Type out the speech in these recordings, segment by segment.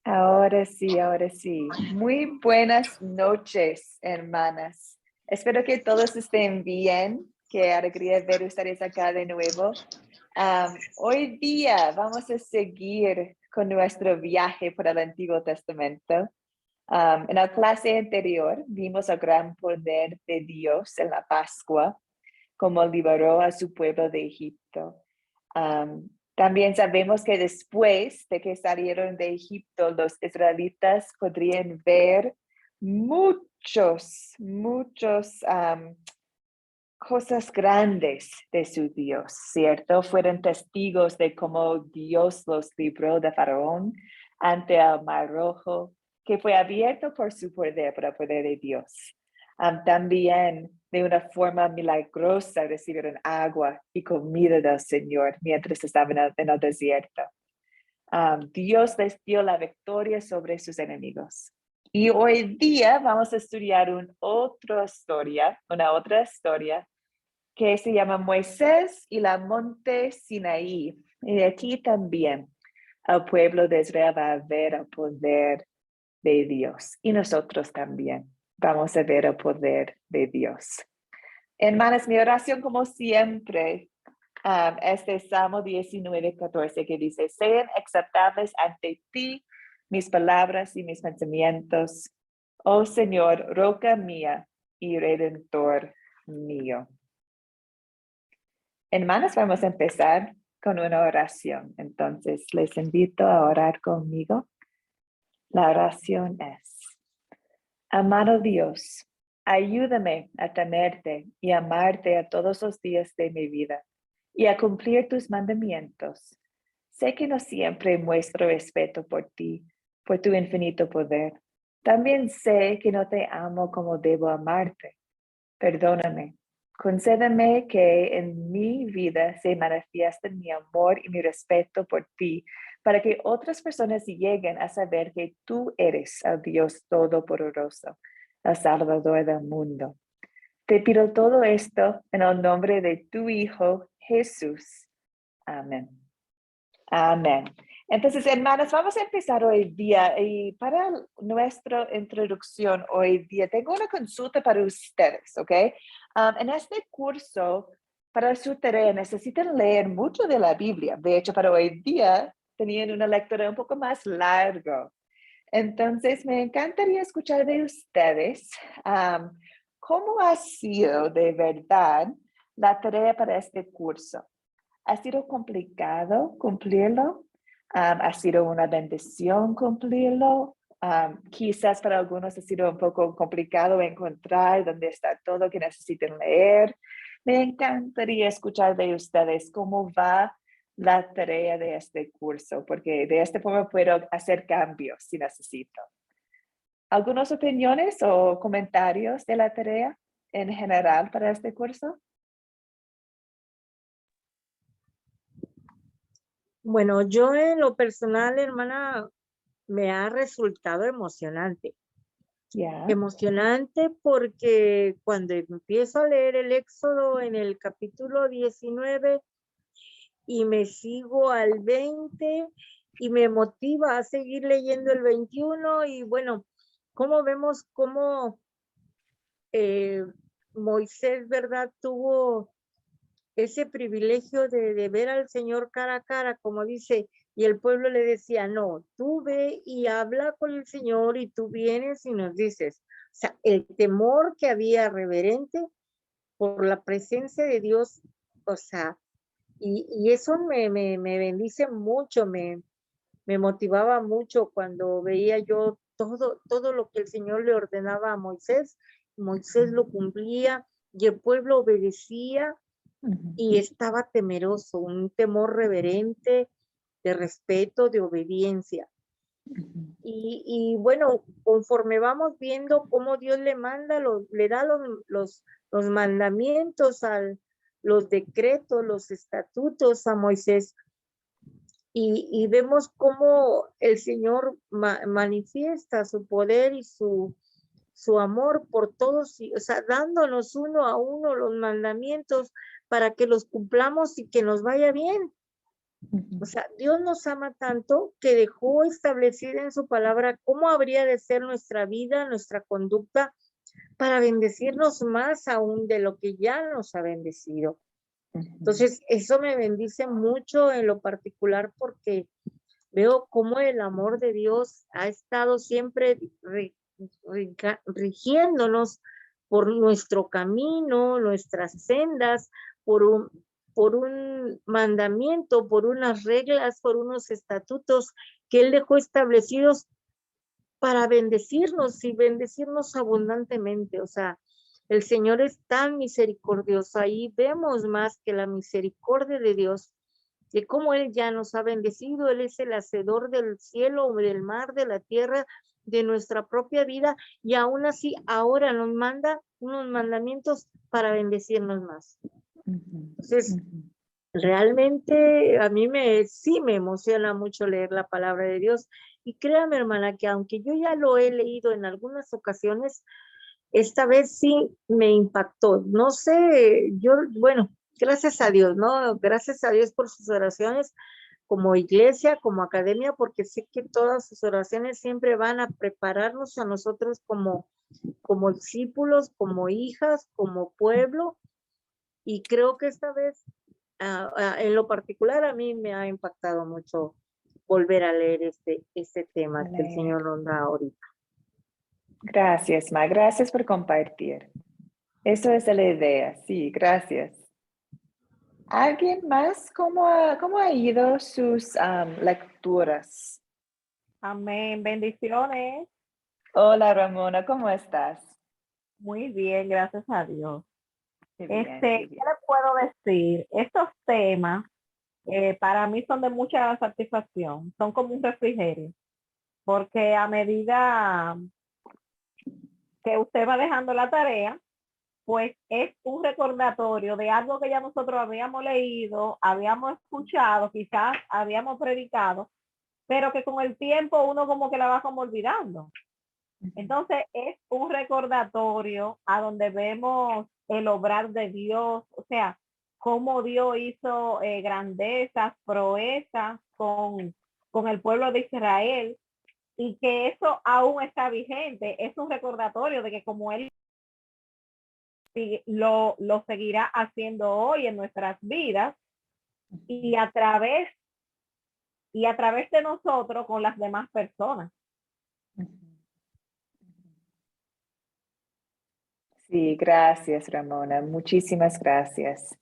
Ahora sí, ahora sí. Muy buenas noches, hermanas. Espero que todos estén bien. Qué alegría ver ustedes acá de nuevo. Hoy día vamos a seguir con nuestro viaje por el Antiguo Testamento. En la clase anterior vimos el gran poder de Dios en la Pascua, como liberó a su pueblo de Egipto. También sabemos que después de que salieron de Egipto, los israelitas podrían ver muchos cosas grandes de su Dios, ¿cierto? Fueron testigos de cómo Dios los libró de Faraón ante el Mar Rojo, que fue abierto por su poder, por el poder de Dios. También de una forma milagrosa recibieron agua y comida del Señor mientras estaban en el desierto. Dios les dio la victoria sobre sus enemigos. Y hoy día vamos a estudiar una otra historia que se llama Moisés y la monte Sinaí. Y aquí también el pueblo de Israel va a ver el poder de Dios. Y nosotros también vamos a ver el poder de Dios. Hermanas, mi oración como siempre es de Salmo 19:14 que dice, sean aceptables ante ti mis palabras y mis pensamientos, oh Señor, roca mía y redentor mío. Hermanas, vamos a empezar con una oración. Entonces, les invito a orar conmigo. La oración es, amado Dios, ayúdame a temerte y amarte a todos los días de mi vida y a cumplir tus mandamientos. Sé que no siempre muestro respeto por ti, por tu infinito poder. También sé que no te amo como debo amarte. Perdóname. Concédeme que en mi vida se manifieste mi amor y mi respeto por ti, para que otras personas lleguen a saber que tú eres el Dios Todopoderoso, el Salvador del mundo. Te pido todo esto en el nombre de tu Hijo, Jesús. Amén. Amén. Entonces, hermanas, vamos a empezar hoy día y para nuestra introducción hoy día tengo una consulta para ustedes, ¿ok? En este curso, para su tarea, necesitan leer mucho de la Biblia. De hecho, para hoy día tenían una lectura un poco más larga. Entonces, me encantaría escuchar de ustedes cómo ha sido de verdad la tarea para este curso. ¿Ha sido complicado cumplirlo? ¿Ha sido una bendición cumplirlo? Quizás para algunos ha sido un poco complicado encontrar dónde está todo que necesiten leer. Me encantaría escuchar de ustedes cómo va la tarea de este curso, porque de esta forma puedo hacer cambios si necesito. ¿Algunas opiniones o comentarios de la tarea en general para este curso? Bueno, yo en lo personal, hermana, me ha resultado emocionante. Yeah. Emocionante porque cuando empiezo a leer el Éxodo en el capítulo 19 y me sigo al 20 y me motiva a seguir leyendo el 21 y bueno, cómo vemos cómo Moisés, ¿verdad? Tuvo ese privilegio de ver al Señor cara a cara, como dice, y el pueblo le decía, no, tú ve y habla con el Señor y tú vienes y nos dices. O sea, el temor que había reverente por la presencia de Dios, o sea, y eso me bendice mucho, me motivaba mucho cuando veía yo todo lo que el Señor le ordenaba a Moisés. Moisés lo cumplía y el pueblo obedecía y estaba temeroso, un temor reverente, de respeto, de obediencia. Y bueno, conforme vamos viendo cómo Dios le manda, le da los mandamientos, los decretos, los estatutos a Moisés, y vemos cómo el Señor manifiesta su poder y su amor por todos, o sea, dándonos uno a uno los mandamientos para que los cumplamos y que nos vaya bien. Ujú, O sea, Dios nos ama tanto que dejó establecida en su palabra cómo habría de ser nuestra vida, nuestra conducta, para bendecirnos más aún de lo que ya nos ha bendecido. ujú, Entonces, eso me bendice mucho en lo particular porque veo cómo el amor de Dios ha estado siempre rigiéndonos por nuestro camino, nuestras sendas, por un, por un mandamiento, por unas reglas, por unos estatutos que Él dejó establecidos para bendecirnos y bendecirnos abundantemente. O sea, el Señor es tan misericordioso. Ahí vemos más que la misericordia de Dios, de cómo Él ya nos ha bendecido. Él es el hacedor del cielo, del mar, de la tierra, de nuestra propia vida. Y aún así, ahora nos manda unos mandamientos para bendecirnos más. ujú, Entonces, ujú. realmente a mí sí me emociona mucho leer la palabra de Dios. Y créame, hermana, que aunque yo ya lo he leído en algunas ocasiones, esta vez sí me impactó. No sé, yo, bueno, gracias a Dios, ¿no? Gracias a Dios por sus oraciones como iglesia, como academia, porque sé que todas sus oraciones siempre van a prepararnos a nosotros como discípulos, como hijas, como pueblo. Y creo que esta vez, en lo particular, a mí me ha impactado mucho volver a leer este tema que el Leer. Señor nos da ahorita. Gracias, Ma. Gracias por compartir. Eso es la idea. Sí, gracias. ¿Alguien más? ¿Cómo ha ido sus lecturas? Amén. Bendiciones. Hola, Ramona, ¿cómo estás? Muy bien, gracias a Dios. Qué bien, ¿Qué qué bien. le puedo decir? Estos temas para mí son de mucha satisfacción, son como un refrigerio, porque a medida que usted va dejando la tarea, pues es un recordatorio de algo que ya nosotros habíamos leído, habíamos escuchado, quizás habíamos predicado, pero que con el tiempo uno como que la va como olvidando. Entonces es un recordatorio a donde vemos el obrar de Dios, o sea, cómo Dios hizo grandezas, proezas con el pueblo de Israel y que eso aún está vigente. Es un recordatorio de que como Él lo seguirá haciendo hoy en nuestras vidas y y a través de nosotros con las demás personas. Sí, gracias, Ramona. Muchísimas gracias.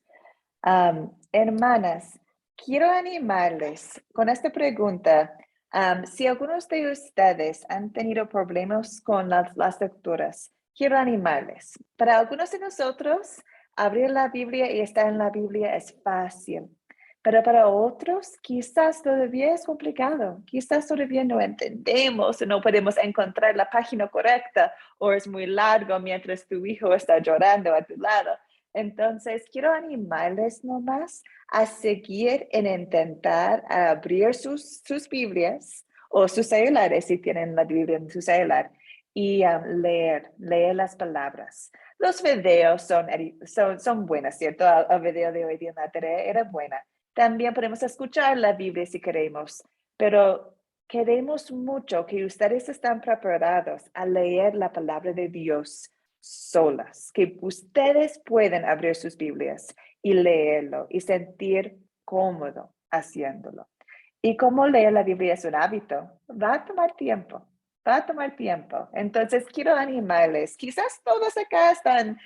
Hermanas, quiero animarles con esta pregunta. Si algunos de ustedes han tenido problemas con las lecturas, quiero animarles. Para algunos de nosotros, abrir la Biblia y estar en la Biblia es fácil. Pero para otros, quizás todavía es complicado. Quizás todavía no entendemos o no podemos encontrar la página correcta o es muy largo mientras tu hijo está llorando a tu lado. Entonces, quiero animarles nomás a seguir en intentar abrir sus Biblias o sus celulares si tienen la Biblia en su celular y leer las palabras. Los videos son buenos, ¿cierto? El video de hoy día en la tarea era buena. También podemos escuchar la Biblia si queremos, pero queremos mucho que ustedes estén preparados a leer la palabra de Dios solas, que ustedes pueden abrir sus Biblias y leerlo y sentir cómodo haciéndolo. Y como leer la Biblia es un hábito, va a tomar tiempo, va a tomar tiempo. Entonces quiero animarles, quizás todas acá están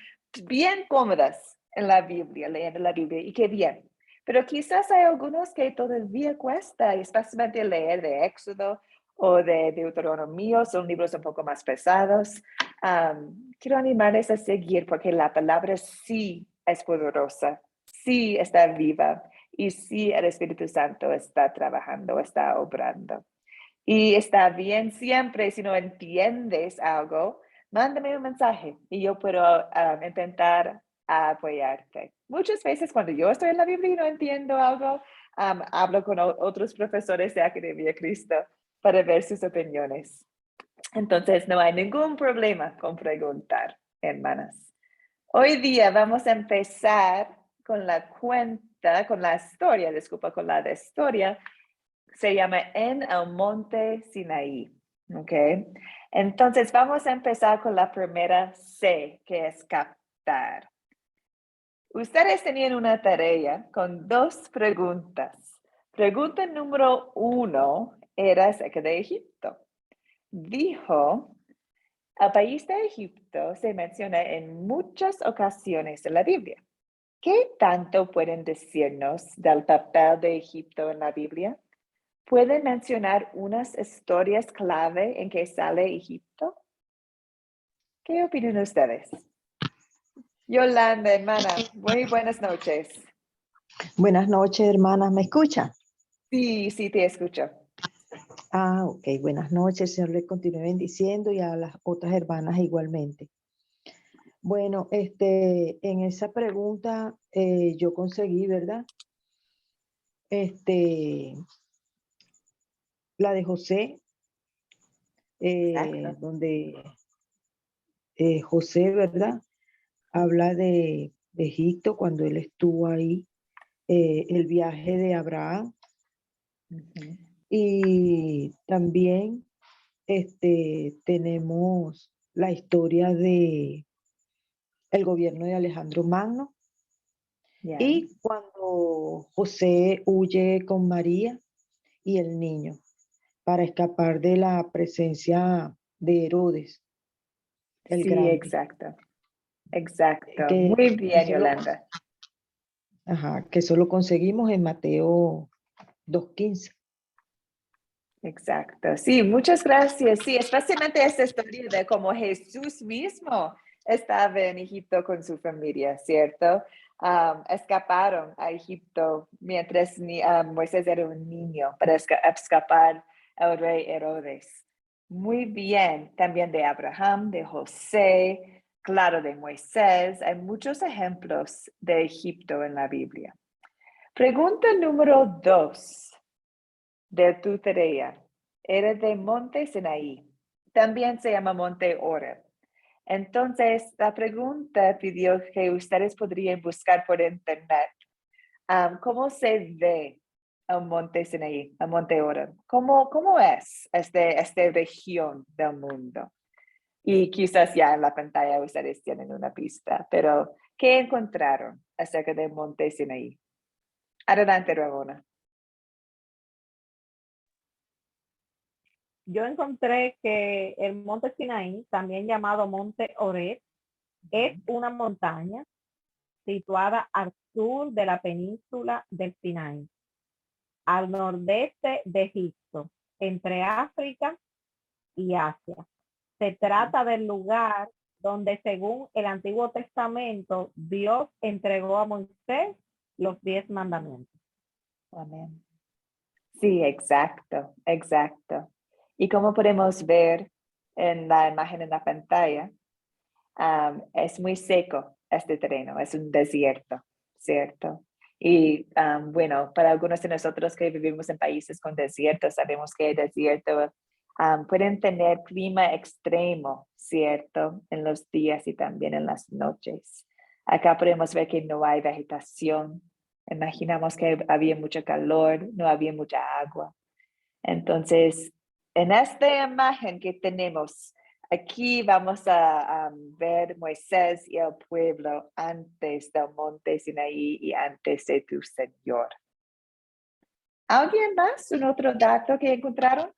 bien cómodas en la Biblia, leyendo la Biblia, y qué bien. Pero quizás hay algunos que todavía cuesta, especialmente leer de Éxodo o de Deuteronomio, son libros un poco más pesados. Quiero animarles a seguir porque la palabra sí es poderosa, sí está viva y sí el Espíritu Santo está trabajando, está obrando. Y está bien siempre, si no entiendes algo, mándame un mensaje y yo puedo intentar apoyarte. Muchas veces cuando yo estoy en la Biblia y no entiendo algo, hablo con otros profesores de Academia Cristo para ver sus opiniones. Entonces, no hay ningún problema con preguntar, hermanas. Hoy día vamos a empezar con pregunta con la historia, disculpa, con la de historia, se llama En el Monte Sinaí. ¿Ok? Entonces vamos a empezar con la primera C, que es captar. Ustedes tenían una tarea con 2 preguntas. Pregunta número 1 era acerca de Egipto. Dijo, el país de Egipto se menciona en muchas ocasiones en la Biblia. ¿Qué tanto pueden decirnos del papel de Egipto en la Biblia? ¿Pueden mencionar unas historias clave en que sale Egipto? ¿Qué opinan ustedes? Yolanda, hermana, muy buenas noches. Buenas noches, hermanas. ¿Me escuchan? Sí, sí, te escucho. Ok. Buenas noches. El Señor le continúe bendiciendo y a las otras hermanas igualmente. Bueno, en esa pregunta yo conseguí, ¿verdad? La de José, Exacto. donde José, ¿verdad? Habla de Egipto cuando él estuvo ahí, el viaje de Abraham. Ujú. Y también tenemos la historia de el gobierno de Alejandro Magno Ya. y cuando José huye con María y el niño para escapar de la presencia de Herodes el Sí, Grande, exacto. Exacto. que Muy bien, eso lo, Yolanda. que eso lo conseguimos en Mateo 2:15. Exacto. Sí, muchas gracias. Sí, especialmente esta historia de cómo Jesús mismo estaba en Egipto con su familia, ¿cierto? Escaparon a Egipto mientras Moisés era un niño para escapar al rey Herodes. Muy bien. También de Abraham, de José, claro, de Moisés. Hay muchos ejemplos de Egipto en la Biblia. Pregunta número 2 de tu tarea era de Monte Sinaí. También se llama Monte Oreb. Entonces, la pregunta pidió que ustedes podrían buscar por internet cómo se ve el Monte Sinaí, el Monte Oreb. ¿Cómo es esta región del mundo? Y quizás ya en la pantalla ustedes tienen una pista, pero ¿qué encontraron acerca del Monte Sinaí? Adelante, Ramona. Yo encontré que el monte Sinaí, también llamado monte Oreb, es una montaña situada al sur de la península del Sinaí, al nordeste de Egipto, entre África y Asia. Se trata del lugar donde, según el Antiguo Testamento, Dios entregó a Moisés los 10 mandamientos. Amén. Sí, exacto, exacto. Y como podemos ver en la imagen en la pantalla, es muy seco este terreno, es un desierto, ¿cierto? Y bueno, para algunos de nosotros que vivimos en países con desierto, sabemos que el desierto pueden tener clima extremo, ¿cierto? En los días y también en las noches. Acá podemos ver que no hay vegetación. Imaginamos que había mucho calor, no había mucha agua. Entonces, en esta imagen que tenemos, aquí vamos a ver Moisés y el pueblo antes del monte Sinaí y antes de tu Señor. ¿Alguien más? ¿Un otro dato que encontraron?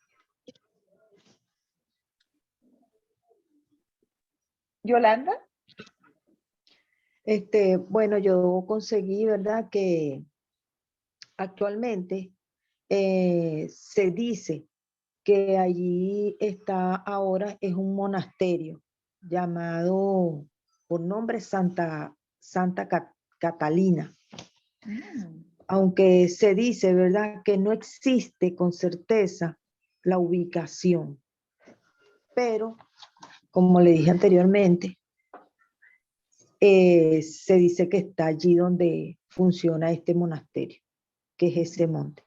Yolanda. Bueno, yo conseguí, ¿verdad? Que actualmente se dice que allí está ahora, es un monasterio llamado por nombre Santa Catalina, Mm, aunque se dice, ¿verdad?, que no existe con certeza la ubicación, pero como le dije anteriormente, se dice que está allí donde funciona este monasterio, que es ese monte.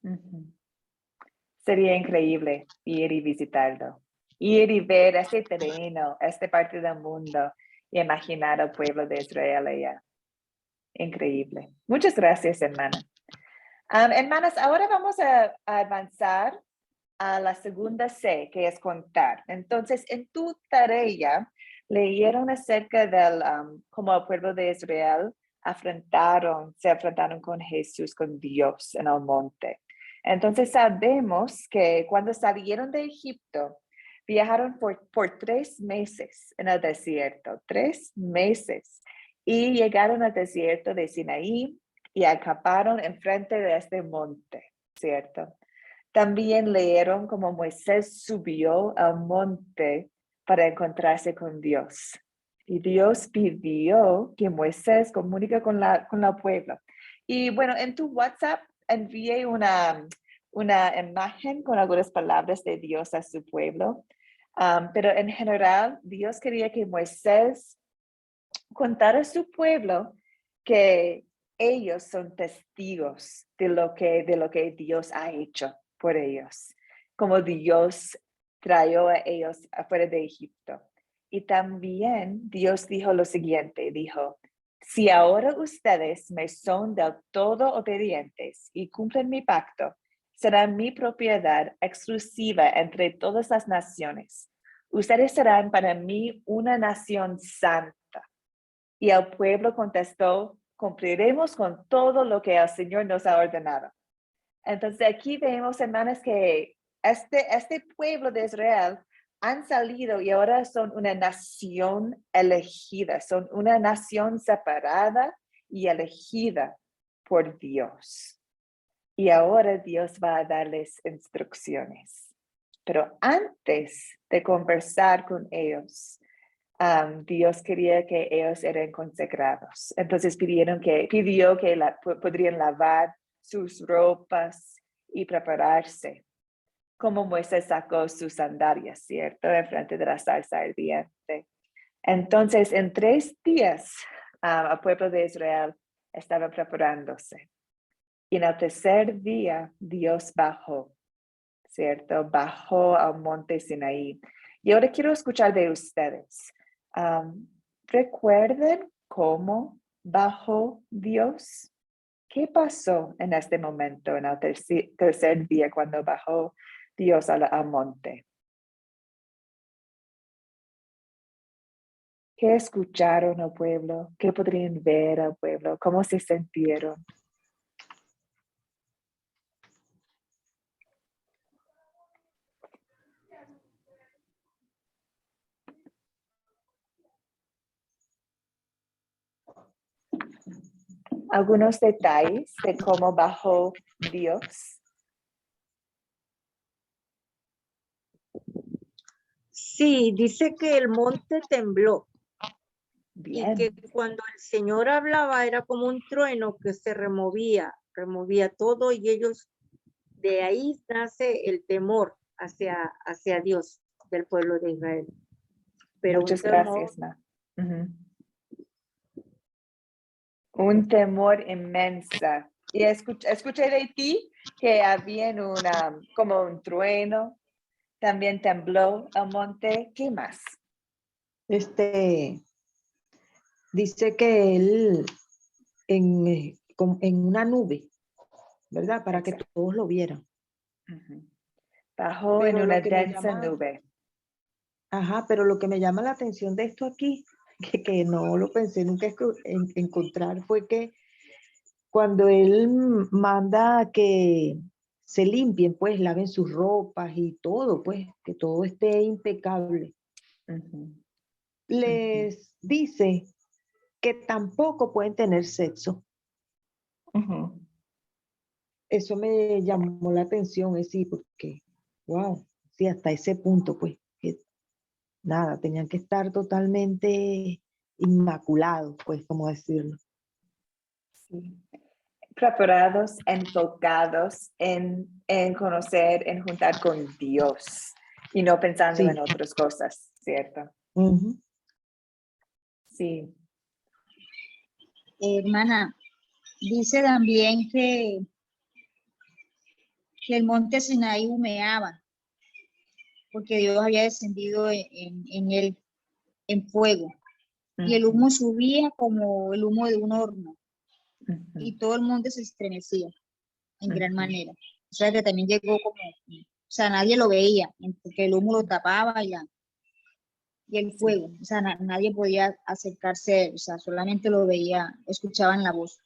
ujú. Sería increíble ir y visitarlo. Ir y ver ese terreno, esta parte del mundo, y imaginar al pueblo de Israel allá. Increíble. Muchas gracias, hermana. Hermanas, ahora vamos a avanzar a la segunda C, que es contar. Entonces, en tu tarea, leyeron acerca del cómo el pueblo de Israel se afrontaron con Jesús, con Dios en el monte. Entonces, sabemos que cuando salieron de Egipto, viajaron por 3 meses en el desierto, 3 meses, y llegaron al desierto de Sinaí y acamparon enfrente de este monte, ¿cierto? También leyeron cómo Moisés subió al monte para encontrarse con Dios. Y Dios pidió que Moisés comunique con la pueblo. Y bueno, en tu WhatsApp envié una imagen con algunas palabras de Dios a su pueblo. Pero en general, Dios quería que Moisés contara a su pueblo que ellos son testigos de lo que Dios ha hecho por ellos, como Dios trajo a ellos afuera de Egipto. Y también Dios dijo lo siguiente, dijo, si ahora ustedes me son del todo obedientes y cumplen mi pacto, será mi propiedad exclusiva entre todas las naciones. Ustedes serán para mí una nación santa. Y el pueblo contestó, cumpliremos con todo lo que el Señor nos ha ordenado. Entonces aquí vemos, hermanas, que este pueblo de Israel han salido y ahora son una nación elegida, son una nación separada y elegida por Dios. Y ahora Dios va a darles instrucciones. Pero antes de conversar con ellos, Dios quería que ellos eran consagrados. Entonces pidió que podrían lavar sus ropas y prepararse. Como Moisés sacó sus sandalias, ¿cierto? En frente de la zarza ardiente. Entonces, en 3 días, el pueblo de Israel estaba preparándose. Y en el tercer día, Dios bajó, ¿cierto? Bajó al monte Sinaí. Y ahora quiero escuchar de ustedes. ¿Recuerden cómo bajó Dios? ¿Qué pasó en este momento, en el tercer día, cuando bajó Dios al monte? ¿Qué escucharon al pueblo? ¿Qué podrían ver al pueblo? ¿Cómo se sintieron? Algunos detalles de cómo bajó Dios. Sí, dice que el monte tembló Bien. y que cuando el Señor hablaba era como un trueno que se removía todo, y ellos, de ahí nace el temor hacia Dios del pueblo de Israel. Pero Muchas gracias, Ma. Un temor inmensa. Y escuché de ti que había como un trueno, también tembló el monte. ¿Qué más? Dice que él en una nube, ¿verdad? Para que Exacto. todos lo vieran. Bajó en Pero una lo que me densa llama, nube. ajá, pero lo que me llama la atención de esto aquí, que no lo pensé nunca encontrar, fue que cuando él manda que se limpien, pues laven sus ropas y todo, pues que todo esté impecable. Les dice que tampoco pueden tener sexo. Eso me llamó la atención, sí, porque, wow, sí, hasta ese punto, pues, que nada, tenían que estar totalmente inmaculados, pues, como decirlo. Sí. Preparados, enfocados en conocer, en juntar con Dios y no pensando Sí. en otras cosas, ¿cierto? Ujú. Sí. Hermana, dice también que el monte Sinaí humeaba, porque Dios había descendido en él en fuego, y el humo subía como el humo de un horno. Ujú. y todo el mundo se estremecía en gran Ujú. manera. O sea que también llegó como, o sea, nadie lo veía, porque el humo lo tapaba y el fuego. O sea, nadie podía acercarse, o sea, solamente lo veía, escuchaban la voz.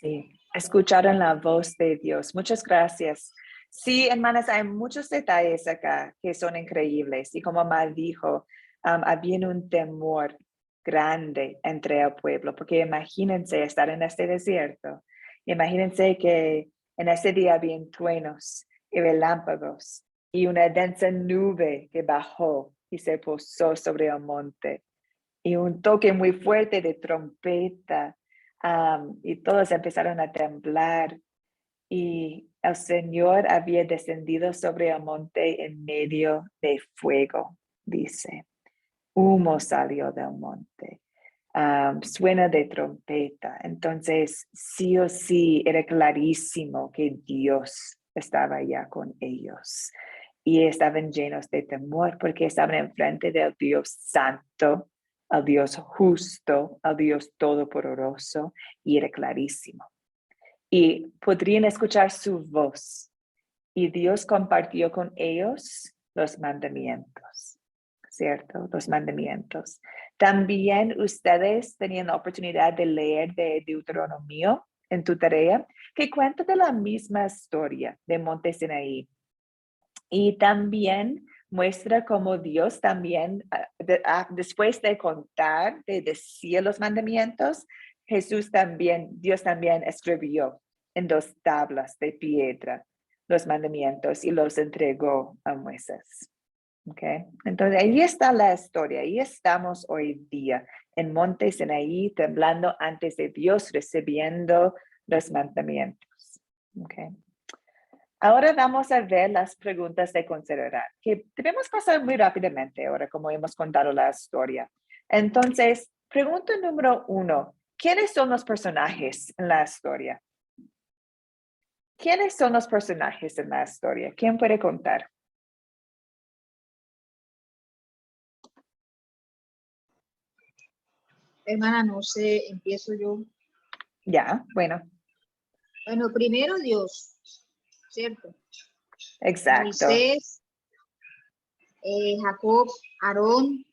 Sí, escucharon la voz de Dios. Muchas gracias. Sí, hermanas, hay muchos detalles acá que son increíbles. Y como Mal dijo, había un temor grande entre el pueblo, porque imagínense estar en este desierto. Imagínense que en ese día habían truenos y relámpagos y una densa nube que bajó y se posó sobre el monte y un toque muy fuerte de trompeta. Y todos empezaron a temblar y el Señor había descendido sobre el monte en medio de fuego, dice. Humo salió del monte. Suena de trompeta. Entonces, sí o sí, era clarísimo que Dios estaba ya con ellos. Y estaban llenos de temor porque estaban enfrente del Dios santo, al Dios justo, al Dios todopoderoso, y era clarísimo. Y podrían escuchar su voz. Y Dios compartió con ellos los mandamientos, ¿cierto? Los mandamientos. También ustedes tenían la oportunidad de leer de Deuteronomio en tu tarea, que cuenta de la misma historia de Monte Sinaí. Y también muestra cómo Dios también, después de contar, de decir los mandamientos, Dios también escribió en 2 tablas de piedra los mandamientos y los entregó a Moisés. Okay. Entonces, ahí está la historia. Ahí estamos hoy día en Monte Sinaí, temblando antes de Dios, recibiendo los mandamientos. Okay. Ahora vamos a ver las preguntas de considerar, que debemos pasar muy rápidamente ahora, como hemos contado la historia. Entonces, pregunta número 1. ¿Quiénes son los personajes en la historia? ¿Quiénes son los personajes en la historia? ¿Quién puede contar? Hermana, no sé, empiezo yo. Ya, bueno, Bueno, primero Dios, ¿cierto? exacto. Moisés, Jacob, Aarón,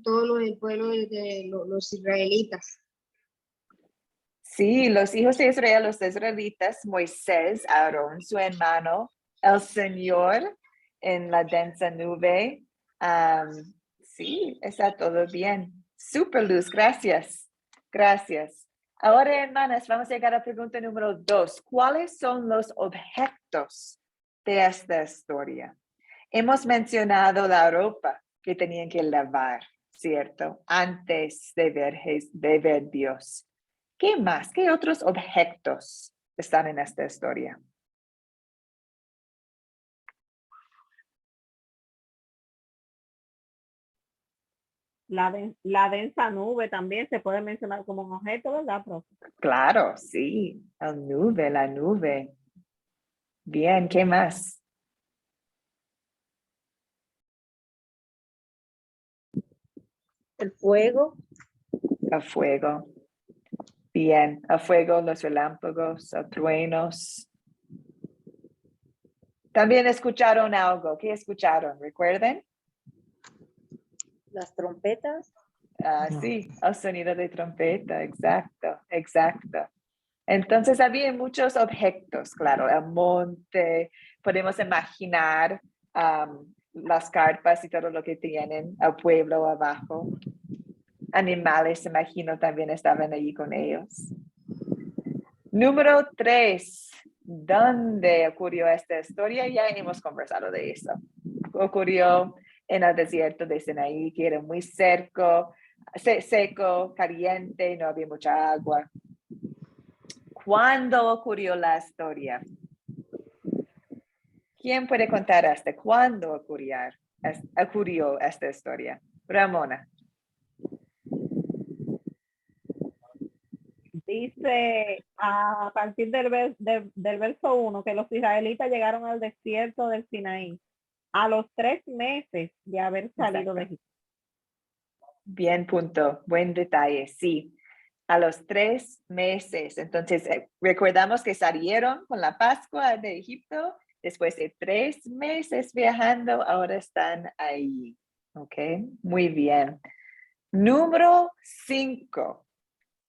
todos los del pueblo los israelitas. Sí, los hijos de Israel, los israelitas, Moisés, Aarón, su hermano, el Señor en la densa nube. Sí, está todo bien. Super Luz, gracias. Gracias. Ahora, hermanas, vamos a llegar a la pregunta número 2. ¿Cuáles son los objetos de esta historia? Hemos mencionado la ropa que tenían que lavar, ¿cierto? Antes de ver Dios. ¿Qué más? ¿Qué otros objetos están en esta historia? La densa nube también se puede mencionar como un objeto, ¿verdad, profe? Claro, sí, la nube. Bien, ¿qué más? El fuego, El fuego. Bien, el fuego, los relámpagos, los truenos. También escucharon algo. ¿Qué escucharon? ¿Recuerden? las trompetas, Sí, el sonido de trompeta, exacto, exacto. Entonces había muchos objetos, claro, el monte, podemos imaginar las carpas y todo lo que tienen, el pueblo abajo. Animales, imagino, también estaban allí con ellos. Número 3, ¿dónde ocurrió esta historia? Ya hemos conversado de eso. Ocurrió en el desierto de Sinaí, que era muy seco, caliente, no había mucha agua. ¿Cuándo ocurrió la historia? ¿Quién puede contar hasta cuándo ocurrió esta historia? Ramona. Dice a partir del verso 1 que los israelitas llegaron al desierto del Sinaí a los 3 meses de haber salido de Exacto. Egipto. Bien, punto. Buen detalle, sí. a los 3 meses. Entonces, recordamos que salieron con la Pascua de Egipto. Después de 3 meses viajando, ahora están ahí. Ok, muy bien. Número 5.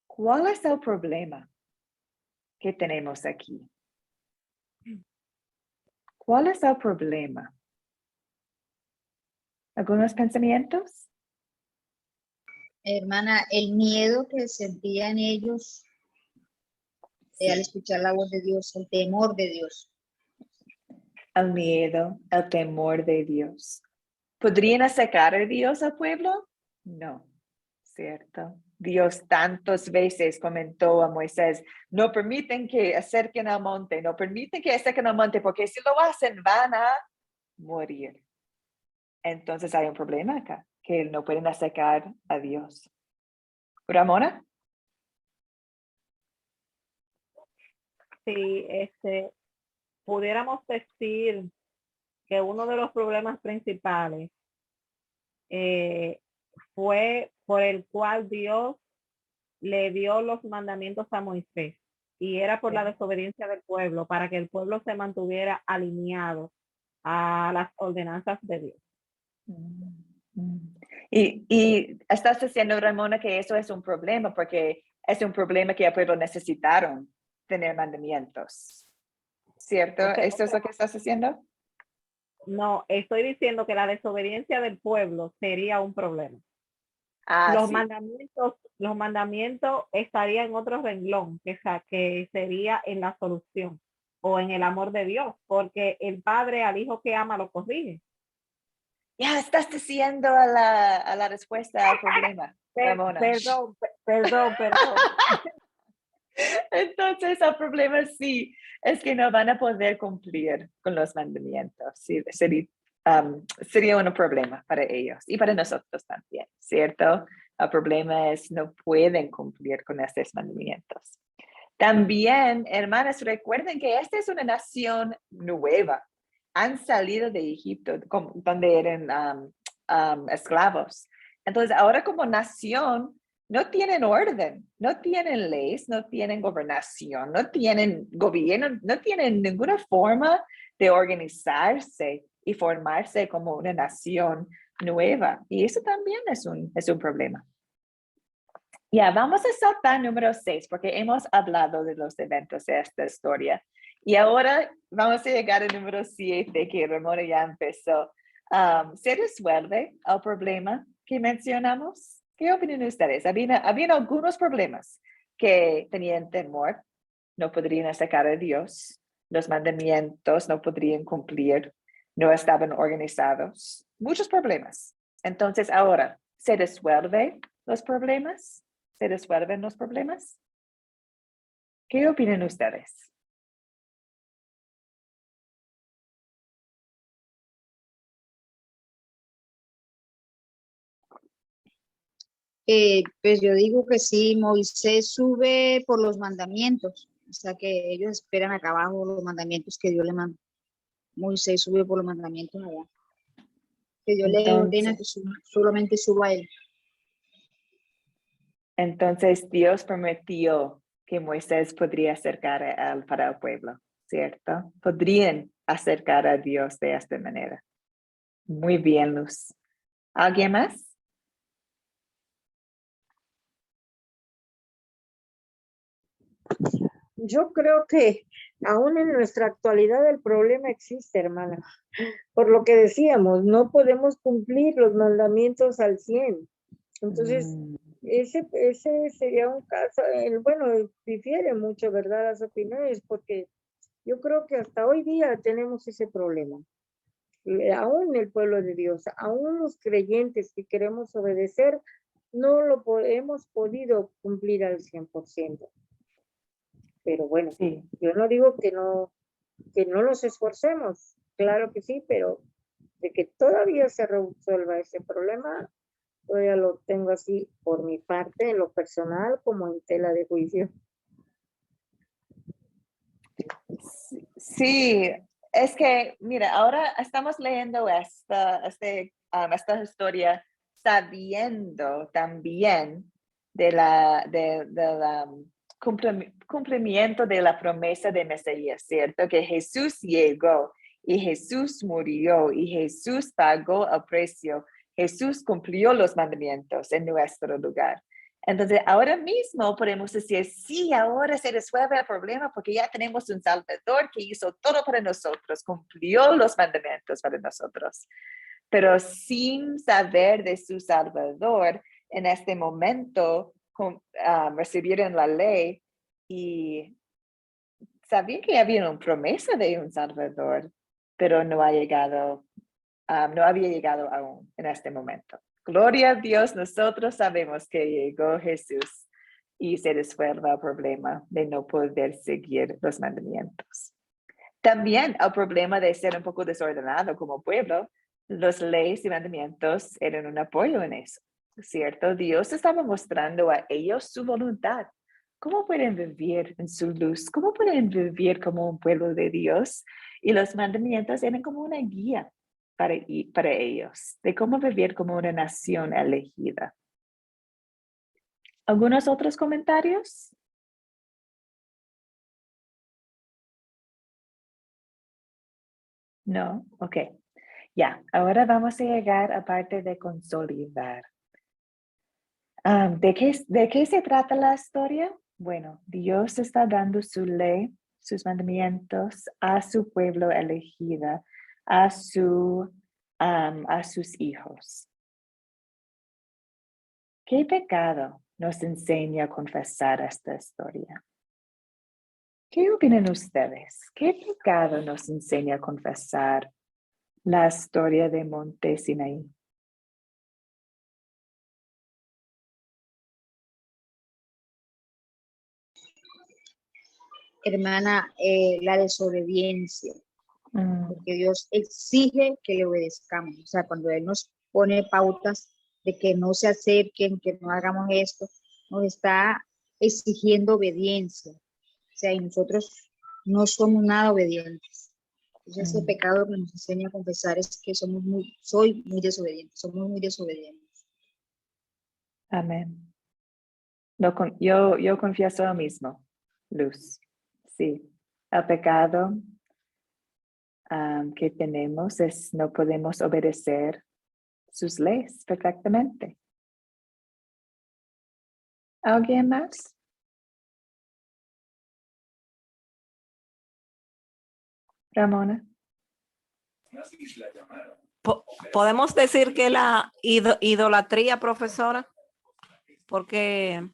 ¿Cuál es el problema que tenemos aquí? ¿Cuál es el problema? ¿Algunos pensamientos? Hermana, el miedo que sentían ellos al escuchar la voz de Dios, el temor de Dios. El miedo, el temor de Dios. ¿Podrían acercar a Dios al pueblo? No, ¿cierto? Dios tantas veces comentó a Moisés, no permiten que acerquen al monte, no permiten que acerquen al monte, porque si lo hacen van a morir. Entonces hay un problema acá, que no pueden acercar a Dios. Ramona. Si pudiéramos decir que uno de los problemas principales fue por el cual Dios le dio los mandamientos a Moisés, y era por la desobediencia del pueblo, para que el pueblo se mantuviera alineado a las ordenanzas de Dios. Y estás diciendo, Ramona, que eso es un problema, porque es un problema que el pueblo necesitaron tener mandamientos, ¿cierto? ¿Eso es lo que estás haciendo? No, estoy diciendo que la desobediencia del pueblo sería un problema. Los mandamientos estarían en otro renglón, que sería en la solución o en el amor de Dios, porque el padre al hijo que ama lo corrige. Ya estás diciendo a la respuesta al problema, Ramona. Perdón. Entonces, el problema sí es que no van a poder cumplir con los mandamientos. Sí, sería un problema para ellos y para nosotros también, ¿cierto? El problema es no pueden cumplir con estos mandamientos. También, hermanas, recuerden que esta es una nación nueva. Han salido de Egipto, donde eran esclavos. Entonces, ahora como nación, no tienen orden, no tienen leyes, no tienen gobernación, no tienen gobierno, no tienen ninguna forma de organizarse y formarse como una nación nueva. Y eso también es un problema. Ya, vamos a saltar número 6 porque hemos hablado de los eventos de esta historia. Y ahora vamos a llegar al número 7 que Ramona ya empezó. ¿Se resuelve el problema que mencionamos? ¿Qué opinan ustedes? Habían algunos problemas que tenían temor, no podrían acercar a Dios, los mandamientos no podrían cumplir, no estaban organizados, muchos problemas. Entonces ahora, ¿se resuelven los problemas? ¿Se resuelven los problemas? ¿Qué opinan ustedes? Pues yo digo que sí, Moisés sube por los mandamientos, o sea que ellos esperan acá abajo los mandamientos que Dios le manda. Moisés sube por los mandamientos allá, que Dios le ordena que solamente suba a él. Entonces Dios prometió que Moisés podría acercar para el pueblo, ¿cierto? Podrían acercar a Dios de esta manera. Muy bien, Luz. ¿Alguien más? Yo creo que aún en nuestra actualidad el problema existe, hermana. Por lo que decíamos, no podemos cumplir los mandamientos al 100. Entonces, ese sería un caso, bueno, difiere mucho, ¿verdad? Las opiniones, porque yo creo que hasta hoy día tenemos ese problema. Aún el pueblo de Dios, aún los creyentes que queremos obedecer, no lo hemos podido cumplir al 100%. Pero bueno, Sí. yo no digo que no nos esforcemos, claro que sí, pero de que todavía se resuelva ese problema, todavía lo tengo así por mi parte, en lo personal, como en tela de juicio. Sí, es que, mira, ahora estamos leyendo esta historia sabiendo también cumplimiento de la promesa de Mesías, ¿cierto? Que Jesús llegó y Jesús murió y Jesús pagó el precio. Jesús cumplió los mandamientos en nuestro lugar. Entonces, ahora mismo podemos decir, sí, ahora se resuelve el problema porque ya tenemos un Salvador que hizo todo para nosotros, cumplió los mandamientos para nosotros. Pero sin saber de su Salvador, en este momento recibieron la ley y sabían que había una promesa de un Salvador, pero no había llegado aún en este momento. Gloria a Dios, nosotros sabemos que llegó Jesús y se resuelve el problema de no poder seguir los mandamientos. También el problema de ser un poco desordenado como pueblo, las leyes y mandamientos eran un apoyo en eso, ¿cierto? Dios estaba mostrando a ellos su voluntad. ¿Cómo pueden vivir en su luz? ¿Cómo pueden vivir como un pueblo de Dios? Y los mandamientos eran como una guía para ellos, de cómo vivir como una nación elegida. ¿Algunos otros comentarios? No, ok. Ya, ahora vamos a llegar a parte de consolidar. ¿De qué se trata la historia? Bueno, Dios está dando su ley, sus mandamientos a su pueblo elegida, a sus hijos. ¿Qué pecado nos enseña a confesar esta historia? ¿Qué opinan ustedes? ¿Qué pecado nos enseña a confesar la historia de Monte Sinaí? Hermana, la desobediencia, Mm, porque Dios exige que le obedezcamos. O sea, cuando Él nos pone pautas de que no se acerquen, que no hagamos esto, nos está exigiendo obediencia. O sea, y nosotros no somos nada obedientes. Entonces, ese pecado que nos enseña a confesar es que somos muy desobedientes, somos muy desobedientes. amén. Yo confieso lo mismo, Luz. Sí, el pecado que tenemos es no podemos obedecer sus leyes perfectamente. ¿Alguien más? Ramona. Podemos decir que la idolatría, profesora, porque